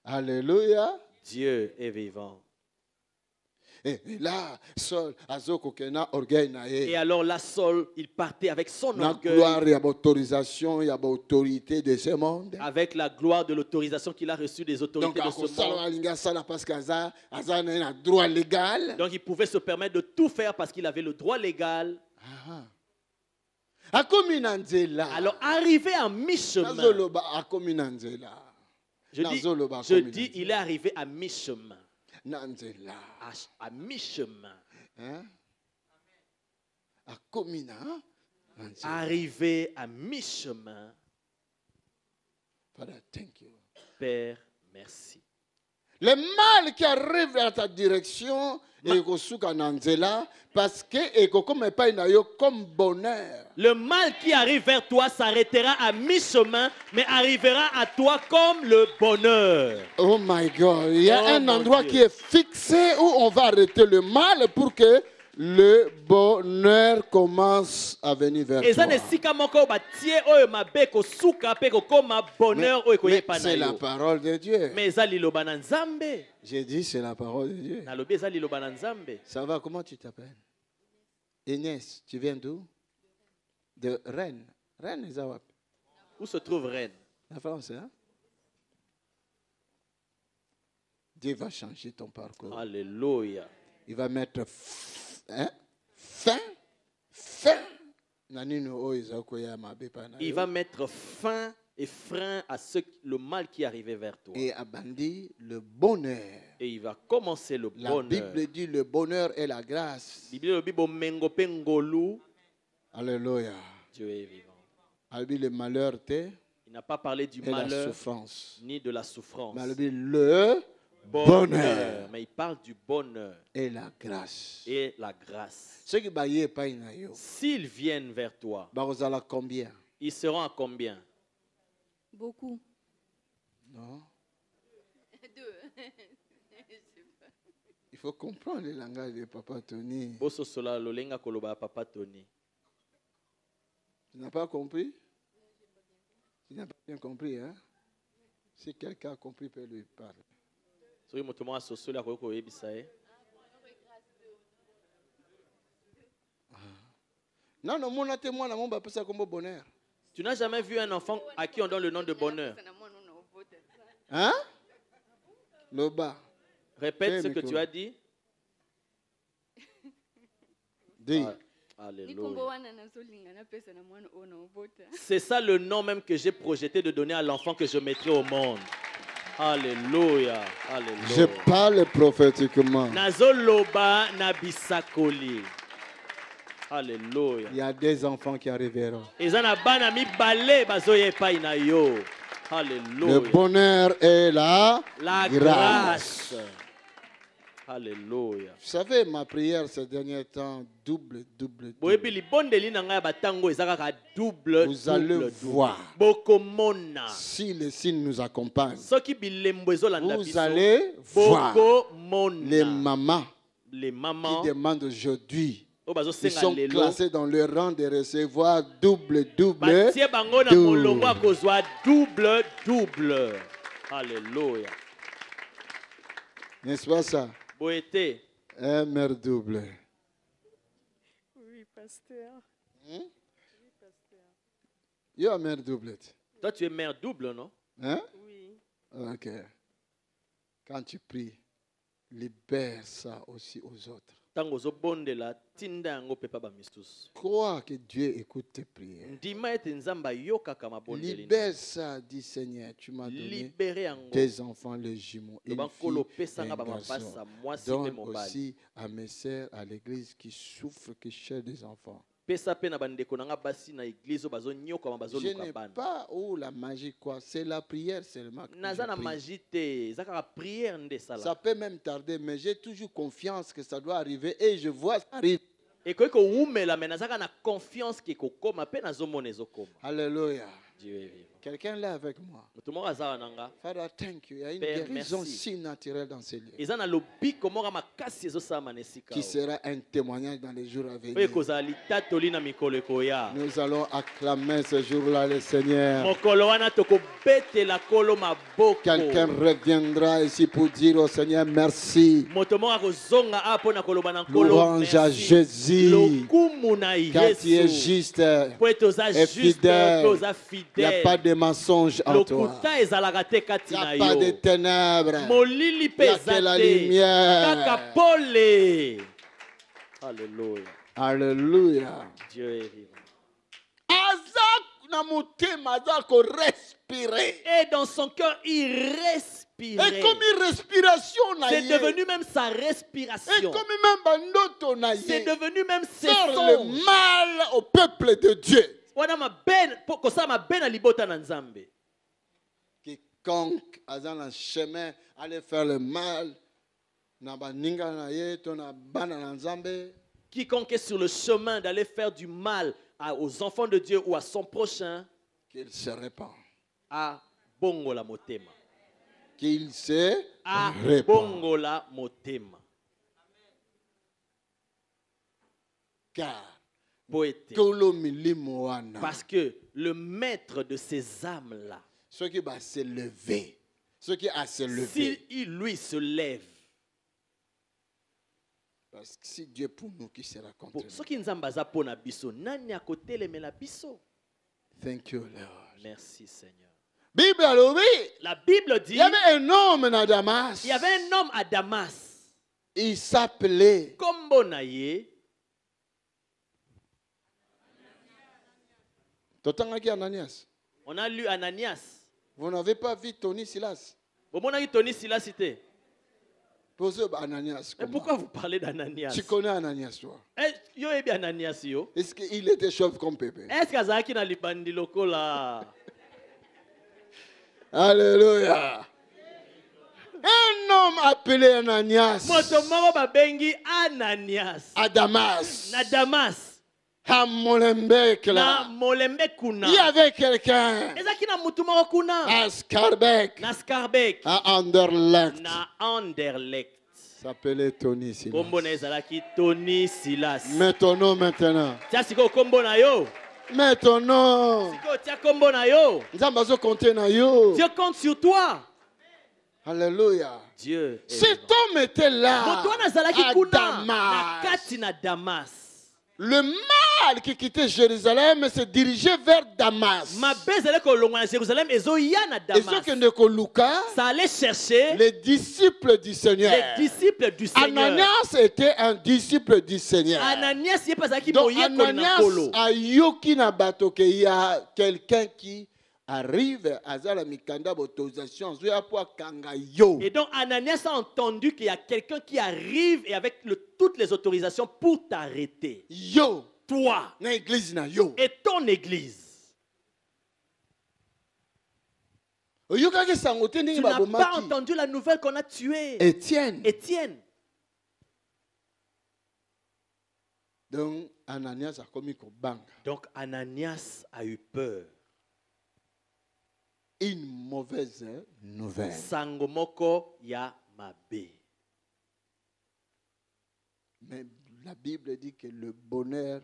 Alléluia. Dieu est vivant. Et là, Saul, et alors là, Saul, il partait avec son orgueil. Avec la gloire de l'autorisation qu'il a reçue des autorités de ce monde. Donc il pouvait se permettre de tout faire parce qu'il avait le droit légal. Alors arrivé à mi-chemin. Je dis, il est arrivé à mi-chemin. À mi-chemin. Arrivé à mi-chemin. Père, merci. Le mal qui arrive à ta direction, parce que comme bonheur. Le mal qui arrive vers toi s'arrêtera à mi-chemin, mais arrivera à toi comme le bonheur. Oh my God, il y a un endroit qui est fixé où on va arrêter le mal pour que le bonheur commence à venir vers toi. Mais c'est la parole de Dieu. J'ai dit c'est la parole de Dieu. Ça va, comment tu t'appelles? Inès, tu viens d'où? De Rennes. Rennes, où se trouve Rennes? La France, hein? Dieu va changer ton parcours. Alléluia. Il va mettre fin. Il va mettre fin et frein à le mal qui arrivait vers toi. Et abandonner le bonheur. Et il va commencer le bonheur. La Bible dit le bonheur et la grâce. Alléluia. Dieu est vivant. Le malheur il n'a pas parlé du malheur la souffrance. Ni de la souffrance. Le bonheur. Mais il parle du bonheur. Et la grâce. Et la grâce. S'ils viennent vers toi, combien? Ils seront à combien? Beaucoup. Non. 2. Il faut comprendre le langage de Papa Tony. Tu n'as pas compris? Tu n'as pas bien compris, hein? Si quelqu'un a compris, peut lui parler. Non, mon témoin, mon papa, ça comme bonheur. Tu n'as jamais vu un enfant à qui on donne le nom de bonheur? Hein? Loba. Répète ce que tu as dit. Dis. C'est ça le nom même que j'ai projeté de donner à l'enfant que je mettrai au monde. Alléluia. Alléluia. Je parle prophétiquement. Nazoloba nabisakoli. Alléluia. Il y a des enfants qui arriveront. Alléluia. Le bonheur et la grâce. Alléluia. Vous savez, ma prière ces derniers temps, double. Vous allez voir. Si les signes nous accompagnent, vous allez voir les mamans qui demandent aujourd'hui. Ils sont classés dans le rang de recevoir double. Alléluia. N'est-ce pas ça? Un mère double. Oui, pasteur. Oui, pasteur. Tu es mère double. Toi, tu es mère double, non? Hein? Oui. Ok. Quand tu pries, libère ça aussi aux autres. Crois que Dieu écoute tes prières. Libère ça, dit Seigneur. Tu m'as donné des enfants, les jumeaux, une fille et un garçon. Donne aussi à mes sœurs à l'église qui souffrent, qui cherchent des enfants. Je n'ai pas où la magie quoi, c'est la prière seulement. Ça peut même tarder, mais j'ai toujours confiance que ça doit arriver et je vois ça arriver. Alléluia. Quelqu'un là avec moi. Father, thank you. Il y a une guérison si naturelle dans ces lieux qui sera un témoignage dans les jours à venir. Nous allons acclamer ce jour-là le Seigneur. Quelqu'un reviendra ici pour dire au Seigneur merci. Louange à Jésus, car tu es juste et fidèle. Il n'y a pas de mensonge en toi. Il n'y a pas de ténèbres. Il n'y a que la lumière. Alléluia. Alléluia. Dieu est vivant. Et dans son cœur, il respirait. Et comme une respiration, c'est devenu même sa respiration. Et comme même c'est devenu même ses songes. Faire le mal au peuple de Dieu. Quiconque a dans le chemin allait faire le mal. Quiconque est sur le chemin d'aller faire du mal aux enfants de Dieu ou à son prochain, qu'il se répand. A bongola motema. Qu'il se répand. Bongola motema. Car parce que le maître de ces âmes-là, ceux qui va se lever, ceux qui a se lever, si lui se lève, parce que si Dieu pour nous, qui sera contre nous? Thank you, Lord. Merci, Seigneur. Bible, la Bible dit, il y avait un homme à Damas. Il y avait un homme à Damas. Il s'appelait Kombonaye. Ananias. On a lu Ananias. Vous n'avez pas vu Tony Silas? Tony Silas était. Ananias. Mais pourquoi vous parlez d'Ananias? Tu connais Ananias, toi? Est-ce qu'il était chauve comme Pépé? Est-ce qu'il a libandi loko là? Alléluia. Un homme appelé Ananias. À Damas. Na Damas. À Molenbeek là. Il y avait quelqu'un. À Skarbek. Na Skarbek. À Anderlecht. Na Anderlecht. S'appelait Tony Silas. Tony Silas. Mets ton nom maintenant. Mets ton nom. Dieu compte sur toi. Alléluia. Dieu. Cet homme était là. À Damas. Le mal qui quittait Jérusalem se dirigeait vers Damas. Et ceux qui ne Luka, ça allait chercher les disciples du Seigneur. Les disciples du Seigneur. Ananias était un disciple du Seigneur. Donc Ananias a yoki na bato que il y a quelqu'un qui arrive à la mikanda autorisation. Et donc Ananias a entendu qu'il y a quelqu'un qui arrive et avec toutes les autorisations pour t'arrêter. Yo, toi, na église na yo. Et ton église. Tu n'as pas entendu la nouvelle qu'on a tué Étienne. Donc Ananias a commis bang. Donc Ananias a eu peur. Une mauvaise nouvelle. Sangomoko ya mabe. Mais la Bible dit que le bonheur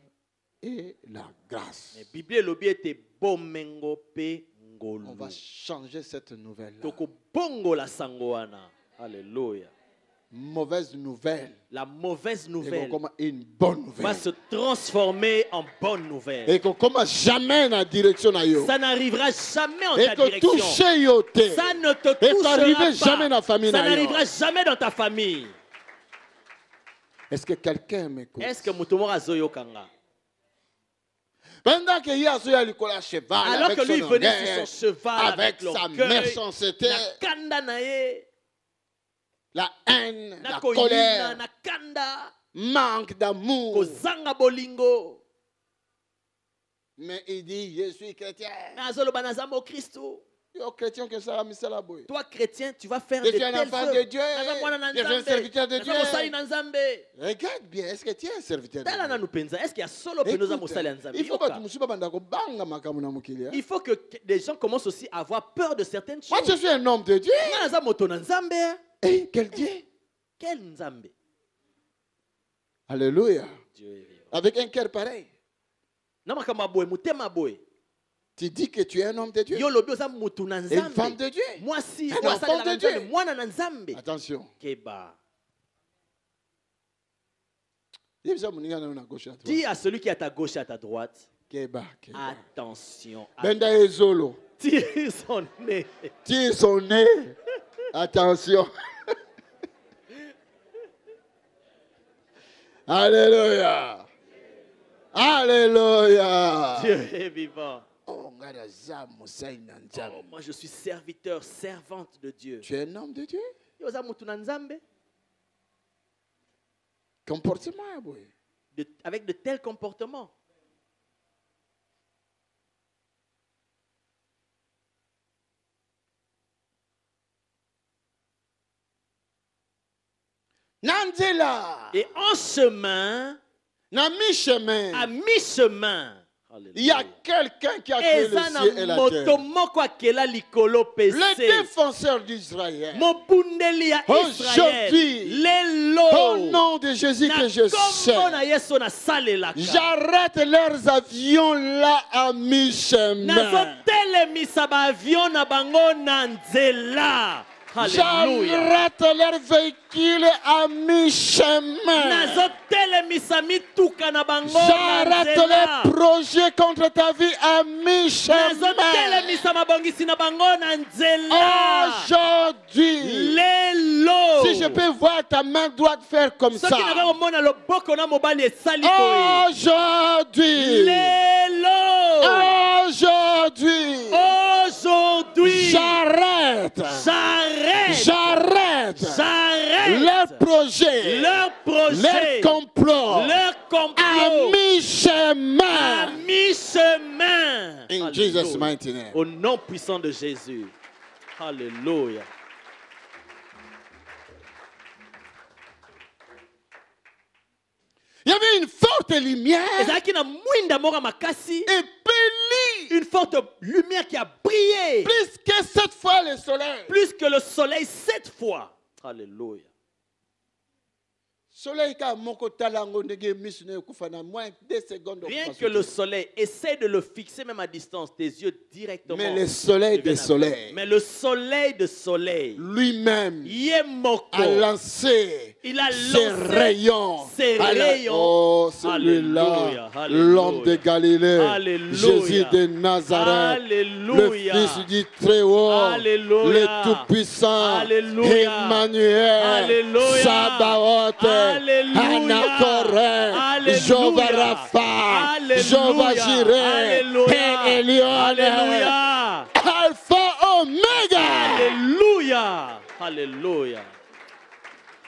et la grâce. Mais Bible lobi était bomengo pe ngolu. On va changer cette nouvelle-là. Toko bongo la sangoana. Alléluia. Mauvaise nouvelle. La mauvaise nouvelle une bonne nouvelle va se transformer en bonne nouvelle. Et que comme jamais dans la direction ça n'arrivera jamais en ta direction. Ça ne te touchera pas. Jamais dans la famille. Ça n'arrivera jamais dans ta famille. Est-ce que quelqu'un m'écoute? Est-ce que Mutomora Zoyo Kanga? Pendant qu'il y a cheval, alors que lui venait sur son cheval avec sa méchanceté, la haine, la colère, manque d'amour, Mais il dit, je suis chrétien. Toi, chrétien, tu vas faire des telles choses. Je suis un enfant de Dieu. Je suis un serviteur de Dieu. Regarde bien, est-ce que tu es un serviteur de Dieu? Il faut que les gens commencent aussi à avoir peur de certaines choses. Moi, je suis un homme de Dieu. Et quel Dieu? Quel Nzambe? Alléluia. Avec un cœur pareil. Tu dis que tu es un homme de Dieu. Une femme de Dieu. Un enfant de Dieu. Attention. Dis à celui qui est à ta gauche et à ta droite. Attention. Tire son nez. Tire son nez. Attention. Alléluia. Alléluia. Dieu est vivant. Oh, moi je suis serviteur, servante de Dieu. Tu es un homme de Dieu? Comportement, avec de tels comportements. Et en chemin, à mi-chemin, il y a quelqu'un qui a créé le ciel et la terre. Le défenseur d'Israël. Aujourd'hui, au nom de Jésus que je sais, j'arrête leurs avions là à mi-chemin. J'arrête leurs véhicules à mi-chemin. J'arrête leurs projets contre ta vie à mi-chemin. Aujourd'hui, si je peux voir ta main droite faire comme ça. Aujourd'hui, j'arrête leurs projets, leurs complots, à mi-chemin. In Jesus' mighty name. Au nom puissant de Jésus. Alléluia. Il y avait une forte lumière. Une forte lumière qui a brillé. Plus que 7 fois le soleil. Plus que le soleil 7 fois. Alléluia. Rien que le soleil, essaie de le fixer même à distance, tes yeux directement. Mais le soleil de soleil. Mais le soleil de soleil. Lui-même a lancé ses rayons. Oh, celui-là, l'homme de Galilée, Jésus de Nazareth, le Fils du Très-Haut, le Tout-Puissant, Emmanuel, Sabaoth. Alléluia. Jéhovah Rapha, Jéhovah Jireh, Elion, Alpha Omega. Alléluia. Alléluia.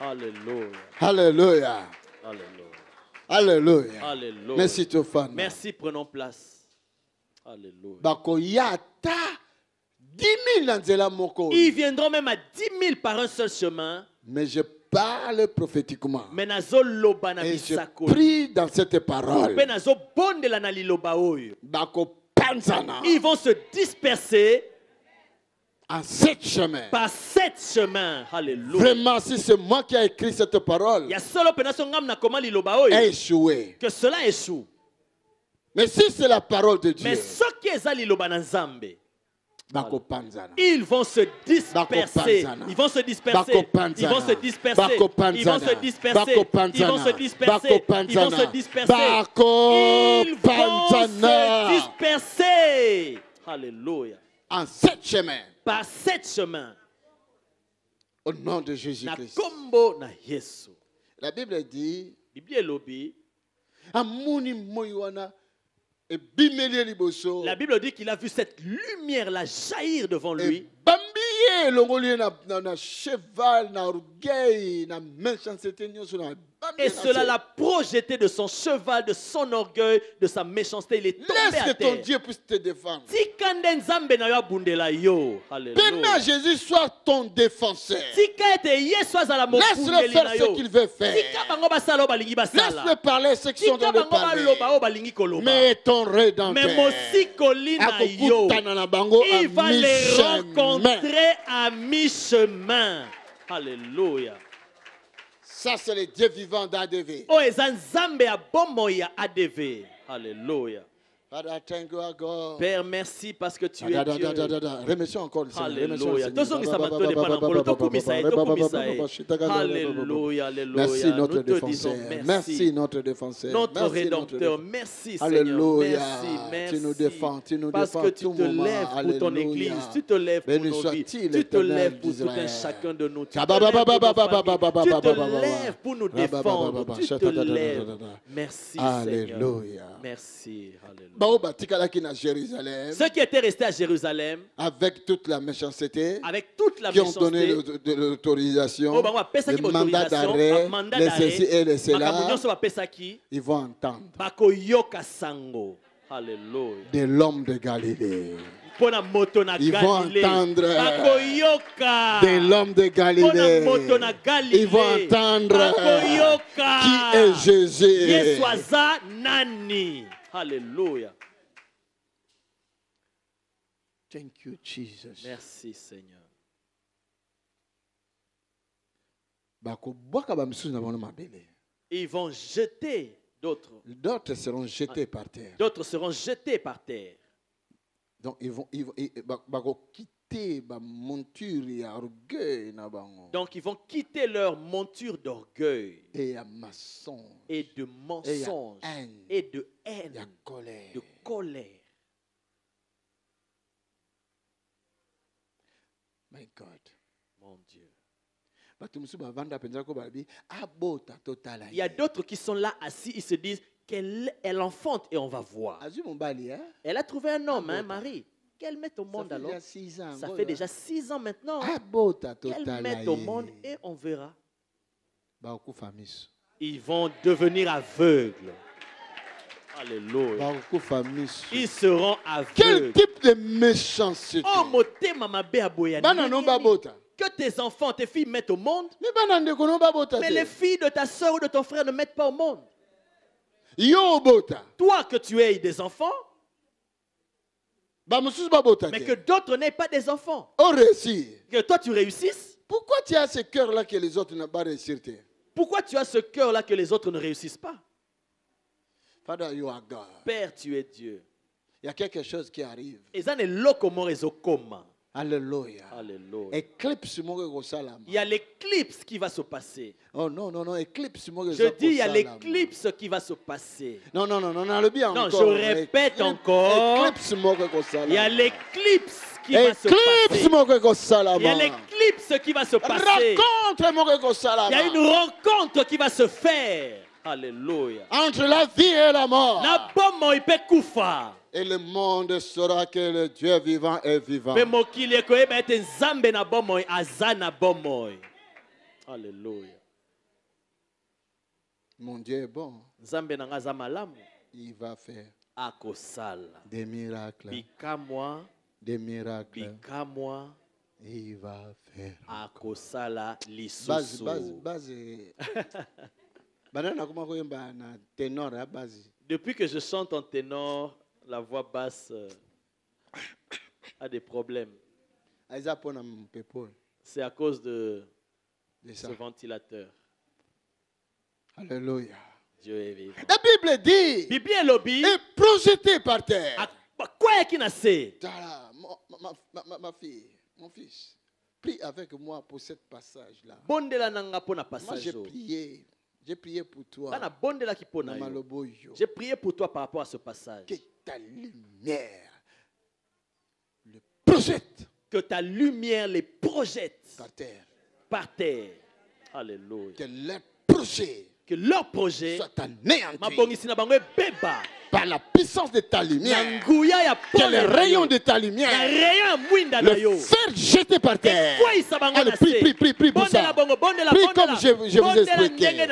Alléluia. Alléluia. Alléluia. Alléluia. Merci Théophane. Merci, prenons place. Alléluia. Ils viendront même à 10 000 par un seul chemin. Mais je parle prophétiquement. Et je prie dans cette parole. Ils vont se disperser en 7 chemins. Par 7 chemins. Alléluia. Vraiment, si c'est moi qui ai écrit cette parole, échoué. Que cela échoue. Mais si c'est la parole de Dieu, ils vont se disperser. Ils vont se disperser. Ils vont se disperser. Ils vont se disperser. Ils vont se disperser. Ils vont se disperser. Ils vont se disperser. Alléluia. En 7 chemins. Par 7 chemins. Au nom de Jésus-Christ. La Bible dit, la Bible dit qu'il a vu cette lumière-là jaillir devant lui. Et cela l'a projeté de son cheval, de son orgueil, de sa méchanceté. Il est tombé à terre. Laisse que ton Dieu puisse te défendre. Permets à Jésus soit ton défenseur. Laisse-le faire ce qu'il veut faire. Laisse-le parler ce qu'ils sont dans le parler. Mais ton rédempteur, il va les rencontrer à mi-chemin. Alléluia. Ça, c'est le Dieu vivant d'ADV. Oh, Nzambe abomoya ADV. Alléluia. Père, merci parce que tu es Dieu. Remercions encore le Seigneur. Alléluia, alléluia. Merci notre défenseur. Merci notre défenseur. Notre Rédempteur. Merci Seigneur. Merci, merci. Tu nous défends, tu nous défends. Parce que tu te lèves pour ton Église. Tu te lèves pour nos vies. Tu te lèves pour tout un chacun de nous. Tu te lèves pour nous défendre. Tu te lèves. Merci Seigneur. Merci. Alléluia. Ceux qui étaient restés à Jérusalem, avec toute la méchanceté, qui ont donné l'autorisation, le mandat d'arrêt, les ceci et les cela, ils vont entendre de l'homme de Galilée. Ils vont entendre de l'homme de Galilée. Ils vont entendre qui est Jésus. Alléluia. Thank you, Jesus. Merci, Seigneur. Ils vont jeter d'autres. D'autres seront jetés par terre. D'autres seront jetés par terre. Donc ils vont quitter ma monture et orgueil. Donc ils vont quitter leur monture d'orgueil et à mensonge et de mensonge et de haine, de colère. De colère. My God. Mon Dieu. Il y a d'autres qui sont là assis, ils se disent qu'elle enfante et on va voir. Elle a trouvé un homme, Marie. Qu'elle mette au monde alors. Ça fait déjà 6 ans maintenant. Qu'elle mette au monde et on verra. Ils vont devenir aveugles. Alléluia. Ils seront aveugles. Quel type de méchanceté? Que tes enfants, tes filles mettent au monde. Mais les filles de ta soeur ou de ton frère ne mettent pas au monde. Toi que tu aies des enfants, mais que d'autres n'aient pas des enfants. Que toi tu réussisses. Pourquoi tu as ce cœur-là que les autres n'ont pas réussi? Pourquoi tu as ce cœur-là que les autres ne réussissent pas? Father, you are God. Père, tu es Dieu. Il y a quelque chose qui arrive. Alléluia. Alléluia. Il y a l'éclipse qui va se passer. Oh non, éclipse. Je dis il y a l'éclipse qui va se passer. Non, je répète encore. Il y a l'éclipse qui va se passer. Il y a l'éclipse qui va se passer. Il y a une rencontre qui va se faire. Alléluia. Entre la vie et la mort. Et le monde saura que le Dieu vivant est vivant. Alléluia. Mon Dieu est bon. Il va faire des miracles. Des miracles. Il va faire. Depuis que je chante en ténor, la voix basse a des problèmes. C'est à cause de ce ventilateur. Alléluia. Dieu est vivant. La Bible dit, est projeté par terre. Quoi est-ce ma fille, mon fils, prie avec moi pour ce passage-là. Moi, j'ai prié pour toi. J'ai prié pour toi par rapport à ce passage. Que ta lumière le projette. Que ta lumière les projette par terre. Par terre. Alléluia. Que leur projet soit anéanti. par la puissance de ta lumière, que les rayons de ta lumière, le fer jeté par terre. Allez, prie pour ça. Prie comme je vous ai expliqué.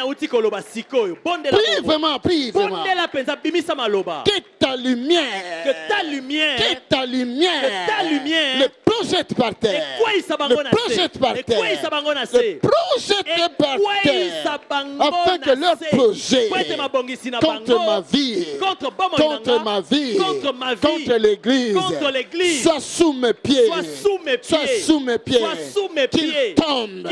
Prie vraiment. Que ta lumière, le projette par terre. Le projette par terre. Le projette par terre. Afin que leur projet contre ma vie, contre l'église, soit sous mes pieds, qu'il tombe.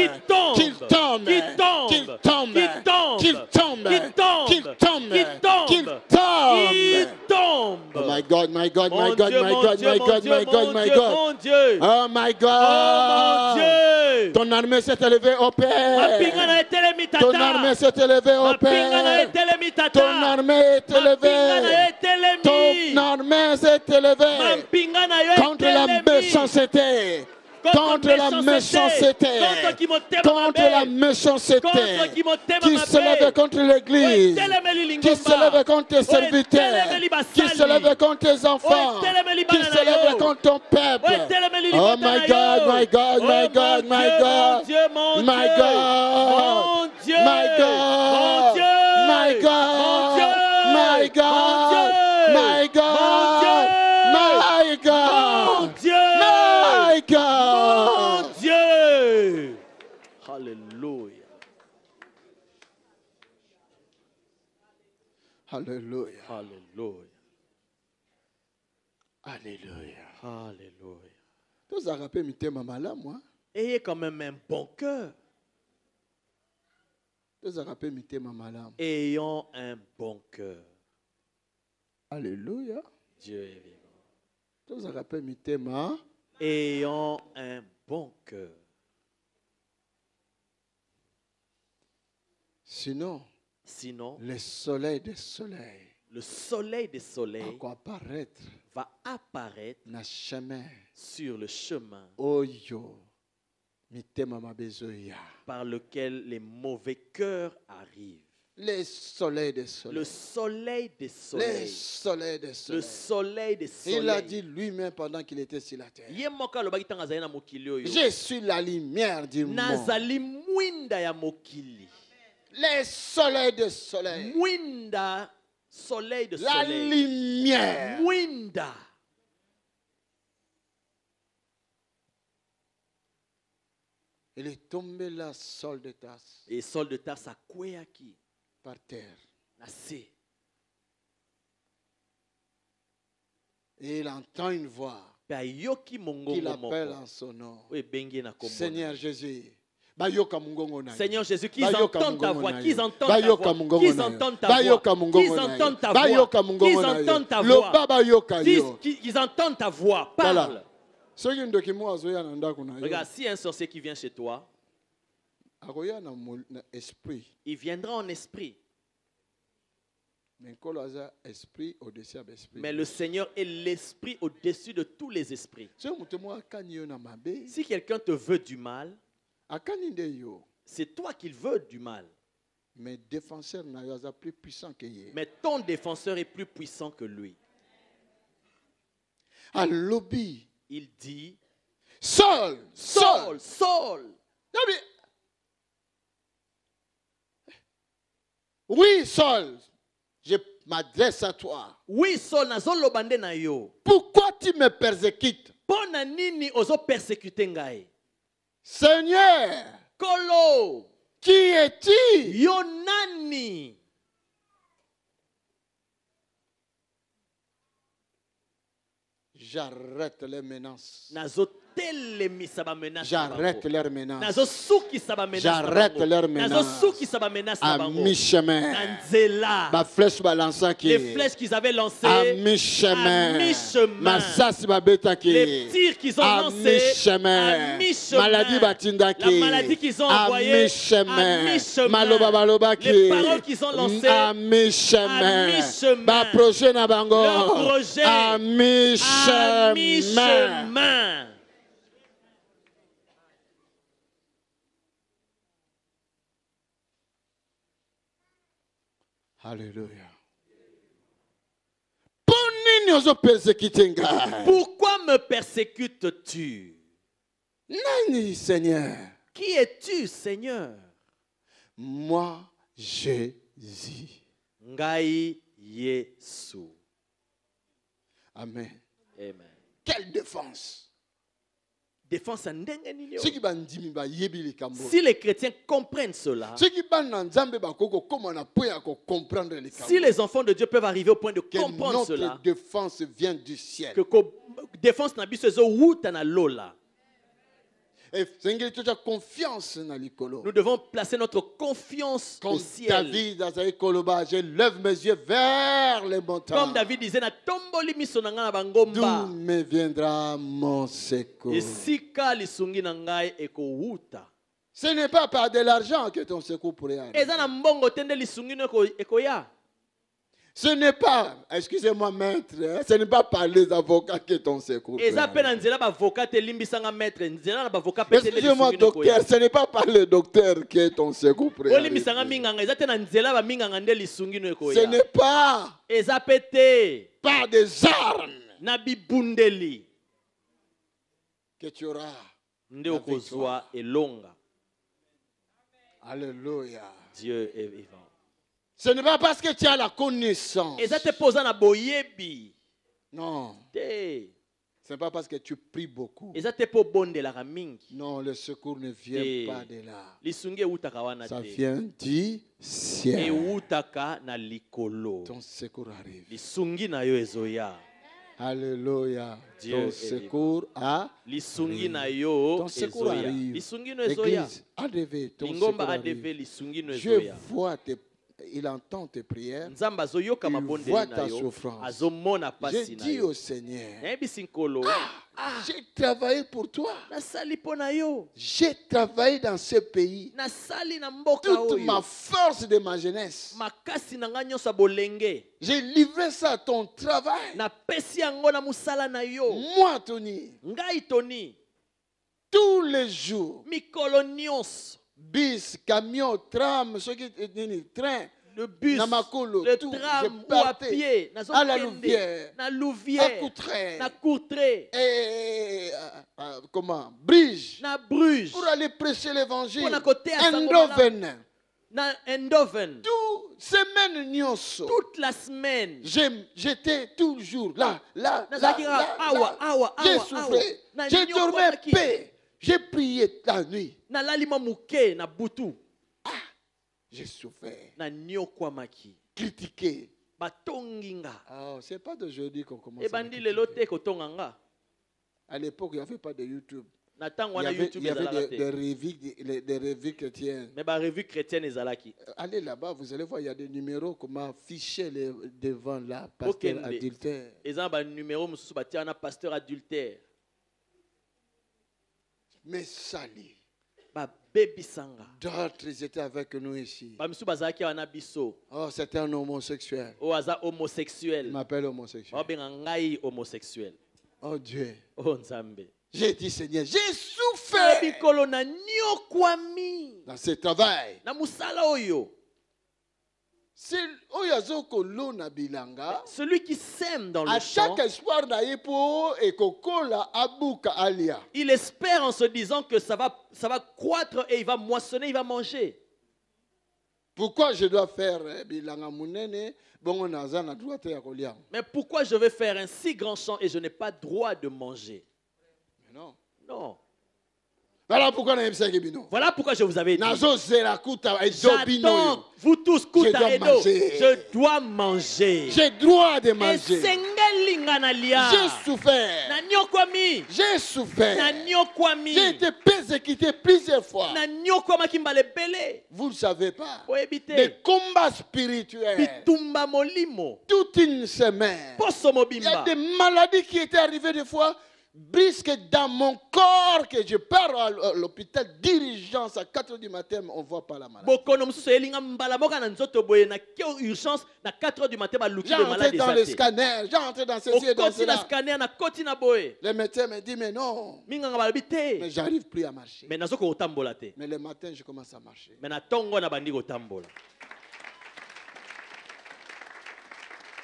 Oh my God. Oh my God. Ton armée s'est élevée au Père. Ton armée s'est élevée au Père. Ton armée est élevée. Ton armée s'est élevée contre la méchanceté. Contre la méchanceté qui se lève contre l'église, qui se lève contre tes serviteurs, qui se lève contre tes enfants, qui se lève contre ton peuple. Oh my God, my God, my God, my God, my God, my God, my God, my God, my God, my God, my God. Mon Dieu. Alléluia. Alléluia. Alléluia. Alléluia. Alléluia. Tous ça rappelle mitema malamu, moi. Ayez quand même un bon cœur. Tous ça rappelle mitema malamu. Ayons un bon cœur. Alléluia. Dieu est vivant. Tous ça rappelle mitema. Ayons un bon cœur. Sinon, le soleil des soleils, va apparaître sur le chemin par lequel les mauvais cœurs arrivent. Le soleil des soleils. Le soleil des soleils. Le soleil des soleils. Le soleil des soleils. Il a dit lui-même pendant qu'il était sur la terre. Je suis la lumière du monde. Le soleil des soleils. Soleil de la soleil. Lumière. Mwinda. Il est tombé là, Saul de Tarse. Et Saul de Tarse a kweyaki par terre. Et il entend une voix qui l'appelle en son nom. Seigneur Jésus. Seigneur Jésus, qu'ils entendent ta voix, qu'ils entendent ta voix, qu'ils entendent ta voix, qu'ils entendent ta voix, qu'ils entendent ta voix, qu'ils entendent ta voix, parle. Regarde, si un sorcier qui vient chez toi, il viendra en esprit. Mais le Seigneur est l'esprit au-dessus de tous les esprits. Si quelqu'un te veut du mal, c'est toi qu'il veut du mal. Mais ton défenseur est plus puissant que lui. Il dit, Saul, Saul, Saul. Oui, Saul, je m'adresse à toi. Oui, Saul, nazolobande na yo. Pourquoi tu me persécutes? Pona nini ozo persécuter ngai? Seigneur, Kolo, qui es-tu? Yonani. J'arrête les menaces. J'arrête leurs menaces. J'arrête leurs menaces. À mi-chemin. Les flèches qu'ils avaient lancées. À mi-chemin. Les tirs qu'ils ont lancés. À mi-chemin. La maladie qu'ils ont envoyée. À mi-chemin. Les paroles qu'ils ont lancées. À mi-chemin. Leur projet. À mi-chemin. Alléluia. Pourquoi me persécutes-tu? Nani, Seigneur? Qui es-tu, Seigneur? Moi, Jésus. Ngai Yesu. Amen. Amen. Quelle défense? Défense. Si les chrétiens comprennent cela, si les enfants de Dieu peuvent arriver au point de comprendre cela, notre défense vient du ciel. Que défense na biso zo wuta na lola. Nous devons placer notre confiance au ciel. David, je lève mes yeux vers les montagnes. Comme David disait, na tomboli miso na nga na bangomba. D'où me viendra mon secours? Esika lisungi na ngai eko wuta. Ce n'est pas par de l'argent que ton secours pourrait arriver. Eza na mbongo tende lisungi no eko ya. Ce n'est pas, excusez-moi maître, ce n'est pas par les avocats que ton secours. Excusez-moi docteur, ce n'est pas par le docteur que ton secours. Ce n'est pas par des armes que tu auras. Alléluia. Dieu est vivant. Ce n'est pas parce que tu as la connaissance. Non. Ce n'est pas parce que tu pries beaucoup. Non, le secours ne vient pas de là. Ça vient du ciel. Ton secours arrive. Alléluia. Ton secours arrive. Ton secours arrive. L'église ADV, ton secours arrive. Je vois tes il entend tes prières. Il voit ta souffrance. Je dis au Seigneur, j'ai travaillé pour toi. J'ai travaillé dans ce pays. Toute ma force de ma jeunesse. J'ai livré ça à ton travail. Moi, Tony. Tous les jours. Bis, camion, tram, train, le bus, le tram ou à pied, à la Louvière, à Courtrai, et comment, Bruges, pour aller prêcher l'évangile, Eindhoven, toute la semaine, j'étais toujours là, j'ai souffert, j'ai dormi paix. J'ai prié la nuit. J'ai souffert. Critiqué. Oh, c'est pas d'aujourd'hui qu'on commence. À l'époque, il n'y avait pas de YouTube. Il y avait des revues chrétiennes. Allez là-bas, vous allez voir, il y a des numéros comment afficher devant là, pasteur adultère. Mais sali. D'autres étaient avec nous ici. Oh, c'était un homosexuel. Il m'appelle homosexuel. Oh Dieu. J'ai dit Seigneur, j'ai souffert dans ce travail. Celui qui sème dans le champ, il espère en se disant que ça va croître et il va moissonner, il va manger. Pourquoi je dois faire mais pourquoi je vais faire un si grand champ et je n'ai pas droit de manger? Non. Non. Voilà pourquoi je vous avais dit. J'attends, vous tous, je dois manger. J'ai droit de manger. J'ai souffert. J'ai souffert. J'ai été persécuté plusieurs fois. Vous ne savez pas. Des combats spirituels. Toute une semaine. Il y a des maladies qui étaient arrivées des fois. Brisque dans mon corps que je pars à l'hôpital d'urgence à 4h du matin, on ne voit pas la maladie. J'entre dans le scanner, j'entre dans ceci et dans cela. Le médecin me dit, mais non, mais j'arrive plus à marcher. Mais le matin, je commence à marcher.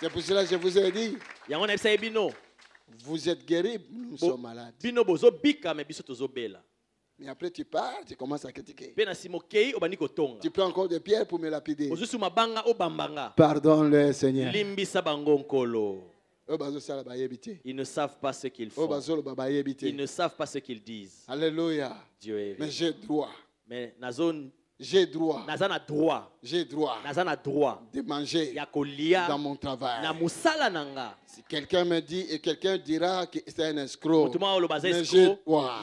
C'est pour cela que je vous ai dit. Vous êtes guéris, nous sommes malades. Mais après tu pars, tu commences à critiquer. Tu prends encore des pierres pour me lapider. Pardonne-le, Seigneur. Ils ne savent pas ce qu'ils font. Ils ne savent pas ce qu'ils disent. Alléluia. Mais j'ai droit. Mais j'ai droit. J'ai droit de manger dans mon travail. Si quelqu'un me dit et quelqu'un dira que c'est un escroc, mais j'ai droit.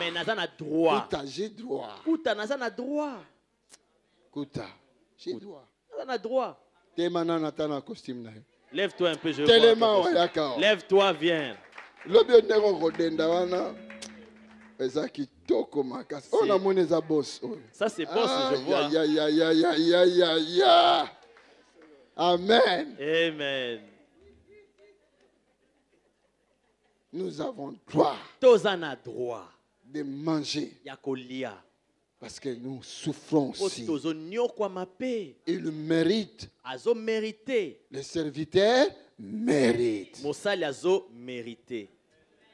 Kuta, j'ai droit. Kuta, j'ai droit. Lève-toi un peu, je vois. Lève-toi, viens. Ça c'est boss, je vois. Amen. Amen. Nous avons droit de manger. Parce que nous souffrons aussi. Il mérite. Les serviteurs méritent.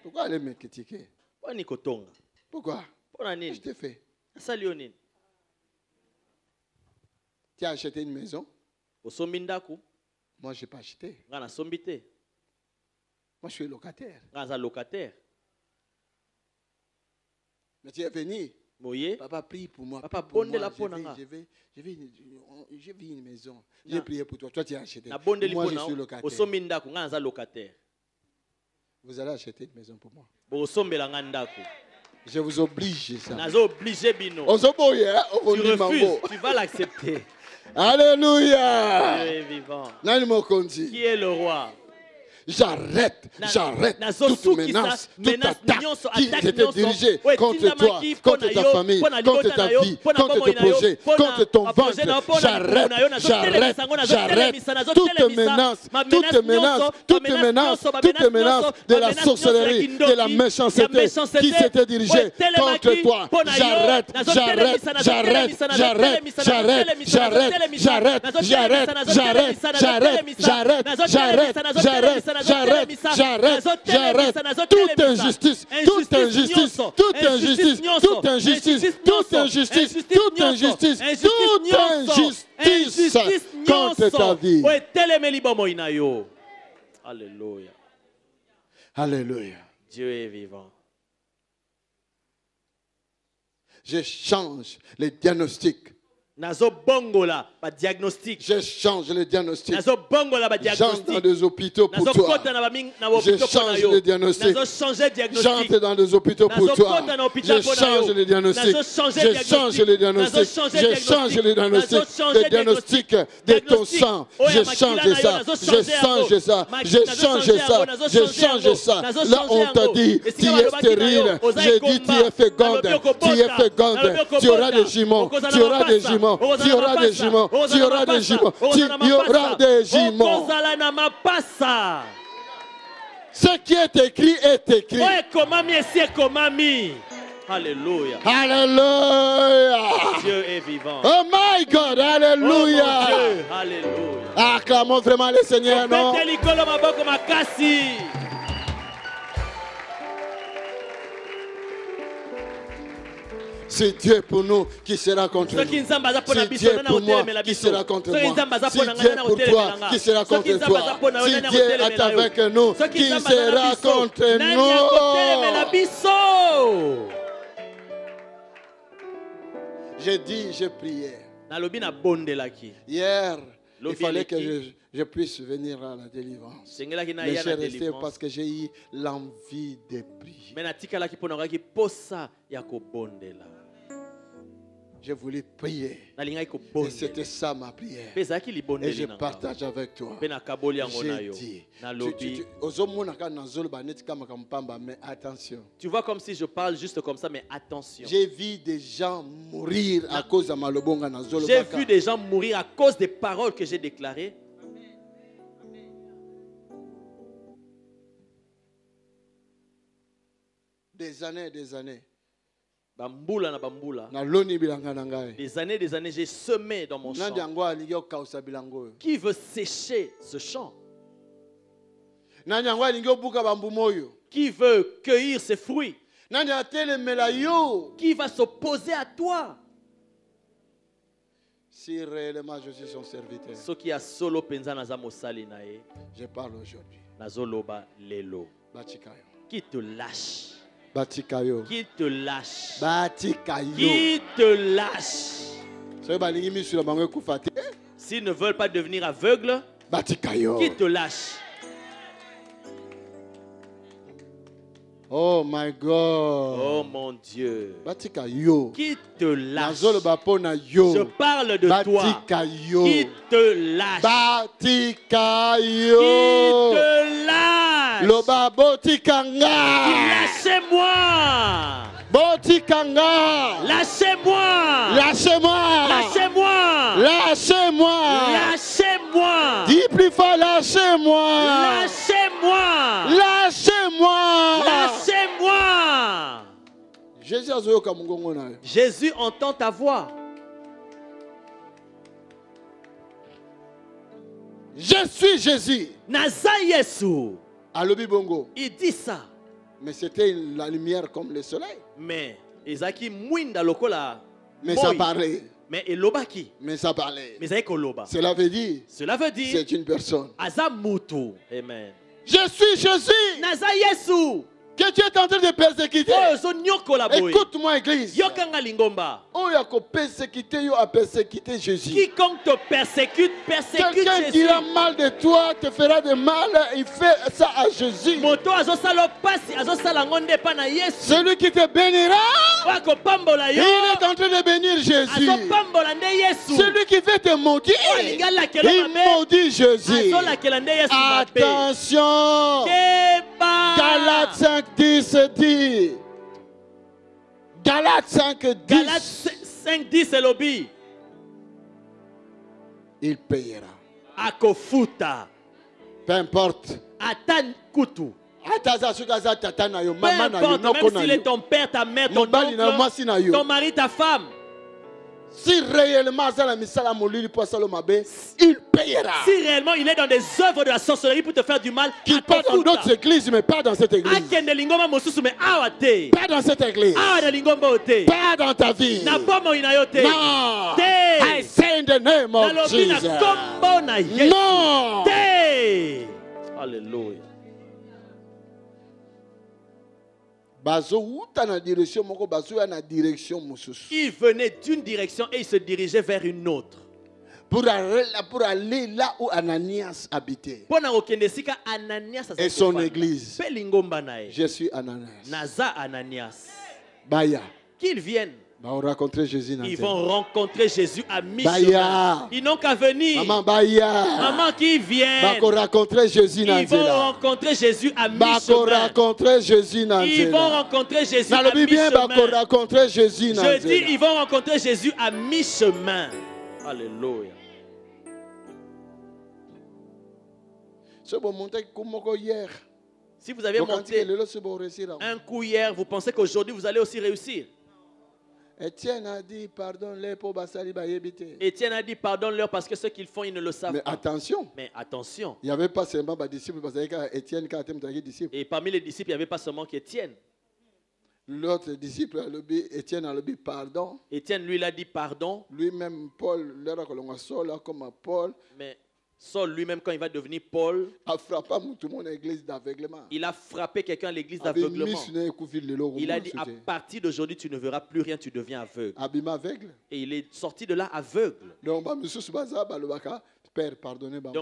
Pourquoi aller me critiquer? Pourquoi? Je t'ai fait. Tu as acheté une maison? Moi, je n'ai pas acheté. Moi, je suis locataire. Mais tu es venu. Papa, prie pour moi. Papa, je vis une maison. J'ai prié pour toi. Toi, tu as acheté. Moi, je suis locataire. Vous allez acheter une maison pour moi. Je vous oblige ça. Tu refuses, tu vas l'accepter. Alléluia. Dieu est vivant. Qui est le roi? J'arrête toute menace, toute attaque qui était dirigée contre toi, contre ta famille, contre ta vie, contre tes projets, contre ton ventre. J'arrête toute menace de la sorcellerie, de la méchanceté qui s'était dirigée contre toi. J'arrête toute injustice contre ta vie. Alléluia. Alléluia. Dieu est vivant. Je change les diagnostics. Je change les diagnostics. J'entre dans des hôpitaux pour toi. Je change les diagnostics. J'entre dans des hôpitaux pour toi. Je change les diagnostics. Je change les diagnostics. Je change les diagnostics. Les diagnostics de ton sang. Je change ça. Je change ça. Je change ça. Je change ça. Là, on t'a dit, tu es stérile. J'ai dit, tu es féconde. Tu es féconde. Tu auras des jumeaux. Tu auras des jumeaux. Tu auras des jumeaux. Tu auras des jumeaux. Tu auras des jumeaux. Ce qui est écrit est écrit. Alléluia. Alléluia. Dieu est vivant. Oh my God. Alléluia. Oh alléluia. Acclamons vraiment le Seigneur, non? C'est Dieu pour nous qui sera contre nous. C'est Dieu pour moi qui sera contre moi. C'est Dieu pour toi qui sera contre toi. Si Dieu est avec nous, qui sera contre nous? J'ai dit, j'ai prié. Hier, il fallait que je puisse venir à la délivrance. Mais j'ai resté parce que j'ai eu l'envie de prier. Je voulais prier. Et c'était ça ma prière. Et je partage avec toi. J'ai dit. Mais attention. Tu vois comme si je parle juste comme ça, mais attention. J'ai vu des gens mourir à cause de Malobonga. J'ai vu des gens mourir à cause des paroles que j'ai déclarées. Des années et des années. Des années, j'ai semé dans mon champ. Qui veut sécher ce champ? Qui veut cueillir ses fruits? Qui va s'opposer à toi? Si réellement je suis son serviteur, je parle aujourd'hui. Qui te lâche? Batikayo. Qui te lâche? Batikayo. Qui te lâche? S'ils ne veulent pas devenir aveugles, Batikayo. Qui te lâche? Oh my God. Oh mon Dieu. Batikayo. Qui te lâche? Je parle de toi. Qui te lâche? Batikayo. Qui te lâche? Loba botikanga. Lâchez-moi. Botikanga. Lâchez-moi. Lâchez-moi. Lâchez-moi. Lâchez-moi. Lâchez-moi. Dis plus fort, lâchez-moi. Lâchez-moi. Lâchez-moi. Lâchez-moi. Jésus entend ta voix. Je suis Jésus. Naza Yesu. Alobi bongo. Il dit ça. Mais c'était la lumière comme le soleil. Mais Ezaki mwinda lokola. Mais ça parlait. Mais elobaki. Mais ça parlait. Mais loba. Cela veut dire. C'est une personne. Azamutu. Amen. Je suis Jésus. Naza Yesu. Que tu es en train de persécuter. Écoute-moi, église. Quiconque te persécute, persécute quelqu'un Jésus. dira mal de toi, te fera de mal, il fait ça à Jésus. Celui qui te bénira, il est en train de bénir Jésus. Celui qui veut te maudire, il maudit Jésus. Attention. Galates 5, 10 dit. Galates 5, 10. Galates 5, 10 est lobby. Il payera. Akofuta. Peu importe. Atan kutu. Peu importe, même s'il est ton père, ta mère, ton oncle, ton mari, ta femme. Si réellement il payera. Si réellement il est dans des œuvres de la sorcellerie pour te faire du mal, qu'il part dans d'autres églises, mais pas dans cette église. Pas dans cette église. Pas dans ta vie. Non. I say in the name of Jesus. Non. Alléluia. Il venait d'une direction et il se dirigeait vers une autre. Pour aller là où Ananias habitait. Et son église. Je suis Ananias. Baya. Qu'ils viennent. Ils vont rencontrer Jésus à mi-chemin. Ils n'ont qu'à venir. Maman qui vient. Ils vont rencontrer Jésus à mi-chemin. Ils vont rencontrer Jésus à mi-chemin. Je dis, ils vont rencontrer Jésus à mi-chemin. Alléluia. Si vous avez monté un coup hier, vous pensez qu'aujourd'hui vous allez aussi réussir. Étienne a dit pardonne-leur pour basali bayebite. Étienne a dit pardonne-leur parce que ce qu'ils font ils ne le savent pas. Mais attention. Il n'y avait pas seulement des disciples parce que Étienne quand il disciple. Et parmi les disciples il n'y avait pas seulement qu'Étienne. L'autre disciple Étienne a dit pardon. Étienne lui il a dit pardon. Lui-même Paul leur a colonné là comme Paul. Mais Saul lui-même quand il va devenir Paul, a frappé tout le monde à l'église d'aveuglement. Il a frappé quelqu'un à l'église d'aveuglement. Il a dit à partir d'aujourd'hui tu ne verras plus rien, tu deviens aveugle. Et il est sorti de là aveugle. Donc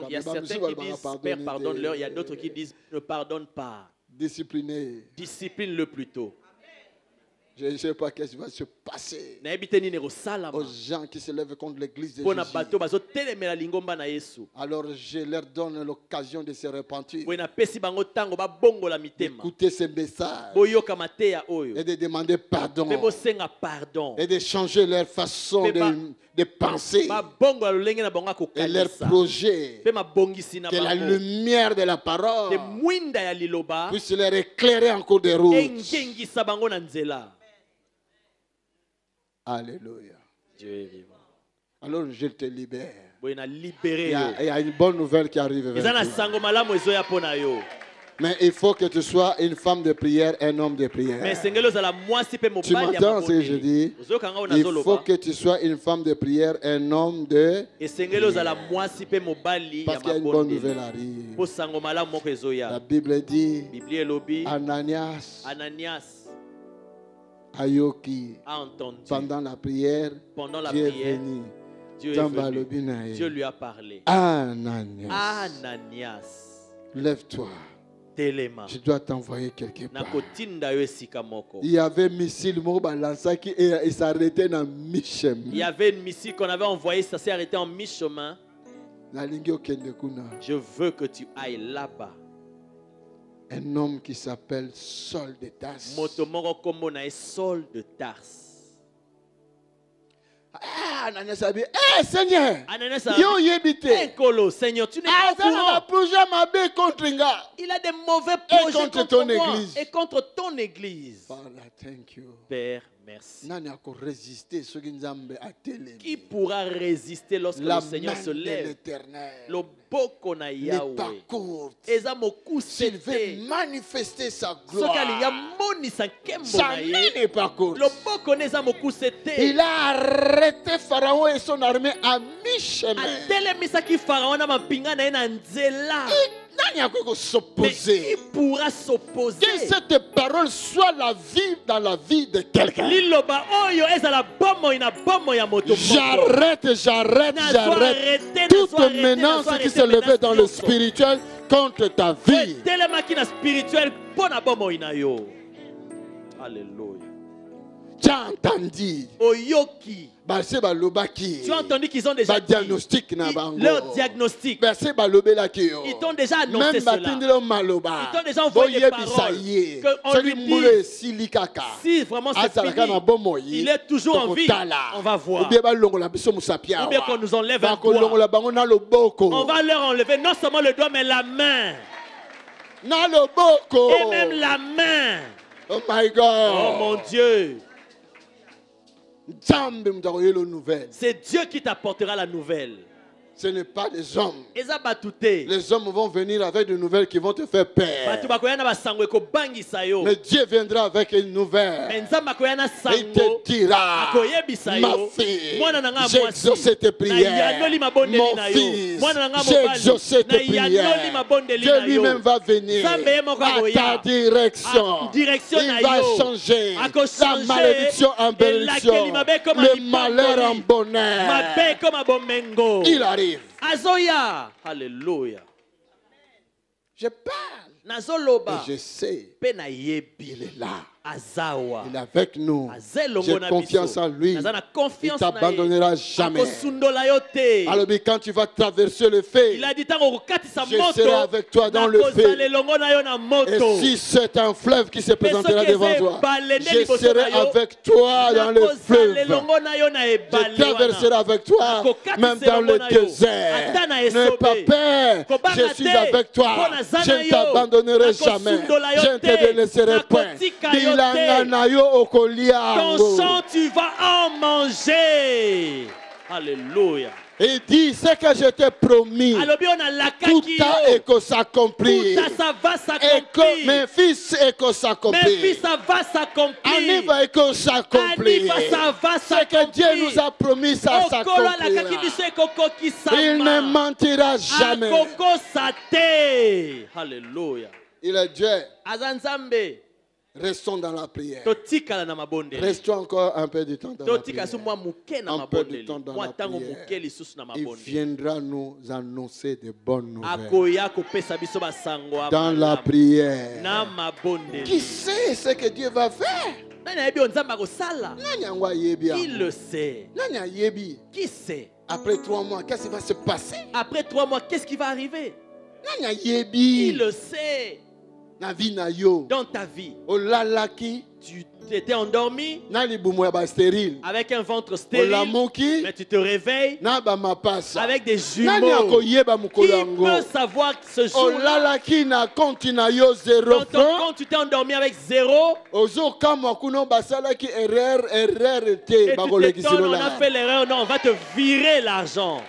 il y a certains qui disent Père pardonne-leur, il y a d'autres qui disent ne pardonne pas. Discipline-le plutôt. Je ne sais pas ce qui va se passer aux gens qui se lèvent contre l'église de Jésus. Alors je leur donne l'occasion de se repentir, d'écouter ces messages et de demander pardon et de changer leur façon de penser et leur projet. Que la lumière de la parole puisse leur éclairer en cours de route. Alléluia. Dieu est vivant. Alors je te libère. Il y a une bonne nouvelle qui arrive vers toi. Mais il faut que tu sois une femme de prière, un homme de prière. Tu m'entends ce que je dis? Il faut que tu sois une femme de prière, un homme de prière. Parce qu'il y a une bonne nouvelle arrive. La Bible dit, Ananias Ayoki, pendant la prière, Dieu est venu. Dieu lui a parlé. Ananias, lève-toi. Je dois t'envoyer quelque part. Il y avait un missile qui s'arrêtait dans mi-chemin. Il y avait une missile qu'on avait envoyé, ça s'est arrêté en mi-chemin. Je veux que tu ailles là-bas. Un homme qui s'appelle Saul de Tarse. Saul de Tarse. Ananias a dit, Seigneur, Seigneur, tu n'es pas au courant. Il a des mauvais projets contre ton église. Et contre ton église. Père, merci. Qui pourra résister lorsque le Seigneur se lève? Le boko na Yahweh. S'il veut manifester sa gloire, il a arrêté Pharaon et son armée à mi-chemin. Mais qui pourra s'opposer? Que cette parole soit la vie dans la vie de quelqu'un. J'arrête toute menace qui s'est levée dans le spirituel contre ta vie. Alléluia. Tu as entendu? Tu as entendu qu'ils ont déjà dit leur diagnostic. Ils t'ont déjà annoncé cela. Ils t'ont déjà envoyé des paroles. Qu'on lui dise, si vraiment c'est fini, il est toujours en vie, on va voir. Ou bien qu'on nous enlève un doigt. On va leur enlever non seulement le doigt, mais la main. Et même la main. Oh my God. Oh mon Dieu. C'est Dieu qui t'apportera la nouvelle. Ce n'est pas les hommes. Les hommes vont venir avec des nouvelles qui vont te faire peur. Mais Dieu viendra avec une nouvelle. Et il te dira, ma fille, j'ai exaucé tes prières. Mon fils, j'ai exaucé tes prières. Dieu lui-même va venir à ta direction. Il va changer la malédiction en bénédiction, le malheur en bonheur. Il arrive. Azoya. Alléluia. Je parle. Et je sais. Il est là. Azawa. Il est avec nous. J'ai confiance en lui. Il ne t'abandonnera jamais. Alors quand tu vas traverser le feu, je serai avec toi dans le feu. Et si c'est un fleuve qui se présentera devant toi, je serai avec toi dans le fleuve. Je traverserai avec toi, même dans le désert. N'aie pas peur. Je suis avec toi. Je ne t'abandonnerai jamais. Je ne te délaisserai point. Ton sang, tu vas en manger. Alléluia. Il dit, ce que je t'ai promis, tout a écho s'accomplir. Mes fils écho s'accomplir. Ça va s'accomplir. Va écho s'accomplir. Ce que Dieu nous a promis, ça s'accomplira. Il ne mentira jamais. Alléluia. Il est Dieu. Restons dans la prière. Restons encore un peu de temps dans la prière. Un peu de temps dans la prière. Il viendra nous annoncer de bonnes nouvelles. Dans la prière. Qui sait ce que Dieu va faire? Il le sait. Qui sait? Après 3 mois, qu'est-ce qui va se passer? Après 3 mois, qu'est-ce qui va arriver? Il le sait. Dans ta vie, tu étais endormi avec un ventre stérile, mais tu te réveilles avec des jumeaux. Qui peut savoir que ce jour-là, quand tu t'es endormi avec 0, et tu t'étonnes, on a fait l'erreur, non, on va te virer l'argent.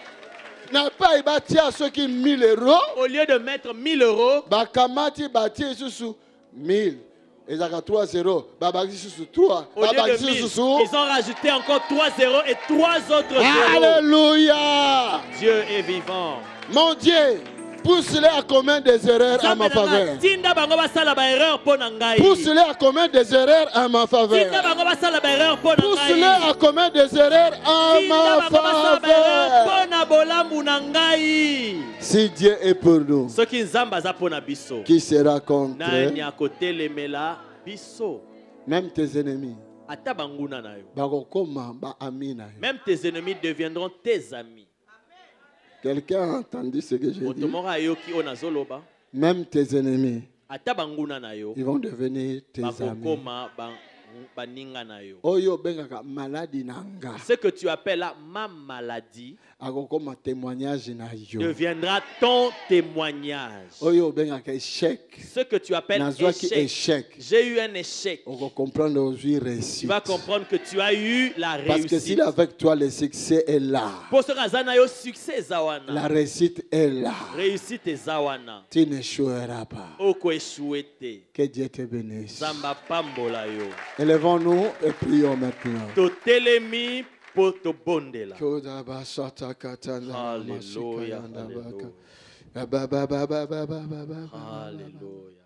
n'a pas bâti à ceux qui 1000 euros. Au lieu de mettre 1000 euros, Bakamati bâti sous 1000. Ils ont 3 0. Sous 3. Au lieu de 1000, ils ont rajouté encore 3 zéros et 3 autres zéros. Alléluia. Dieu est vivant. Mon Dieu, pousse-les à commettre des erreurs à ma faveur. Pousse-les à commettre des erreurs à ma faveur. Pousse-les à commettre des erreurs à ma faveur. Si Dieu est pour nous, qui sera contre? Même tes ennemis. Même tes ennemis deviendront tes amis. Quelqu'un a entendu ce que j'ai dit? Même tes ennemis, ils vont devenir tes amis. Ce que tu appelles là, ma maladie deviendra ton témoignage. Ce que tu appelles échec. J'ai eu un échec. Tu vas comprendre que tu as eu la réussite. Parce que si avec toi le succès est là, la réussite est là. Tu n'échoueras pas. Que Dieu te bénisse. Élevons-nous et prions maintenant. Alléluia. Alléluia.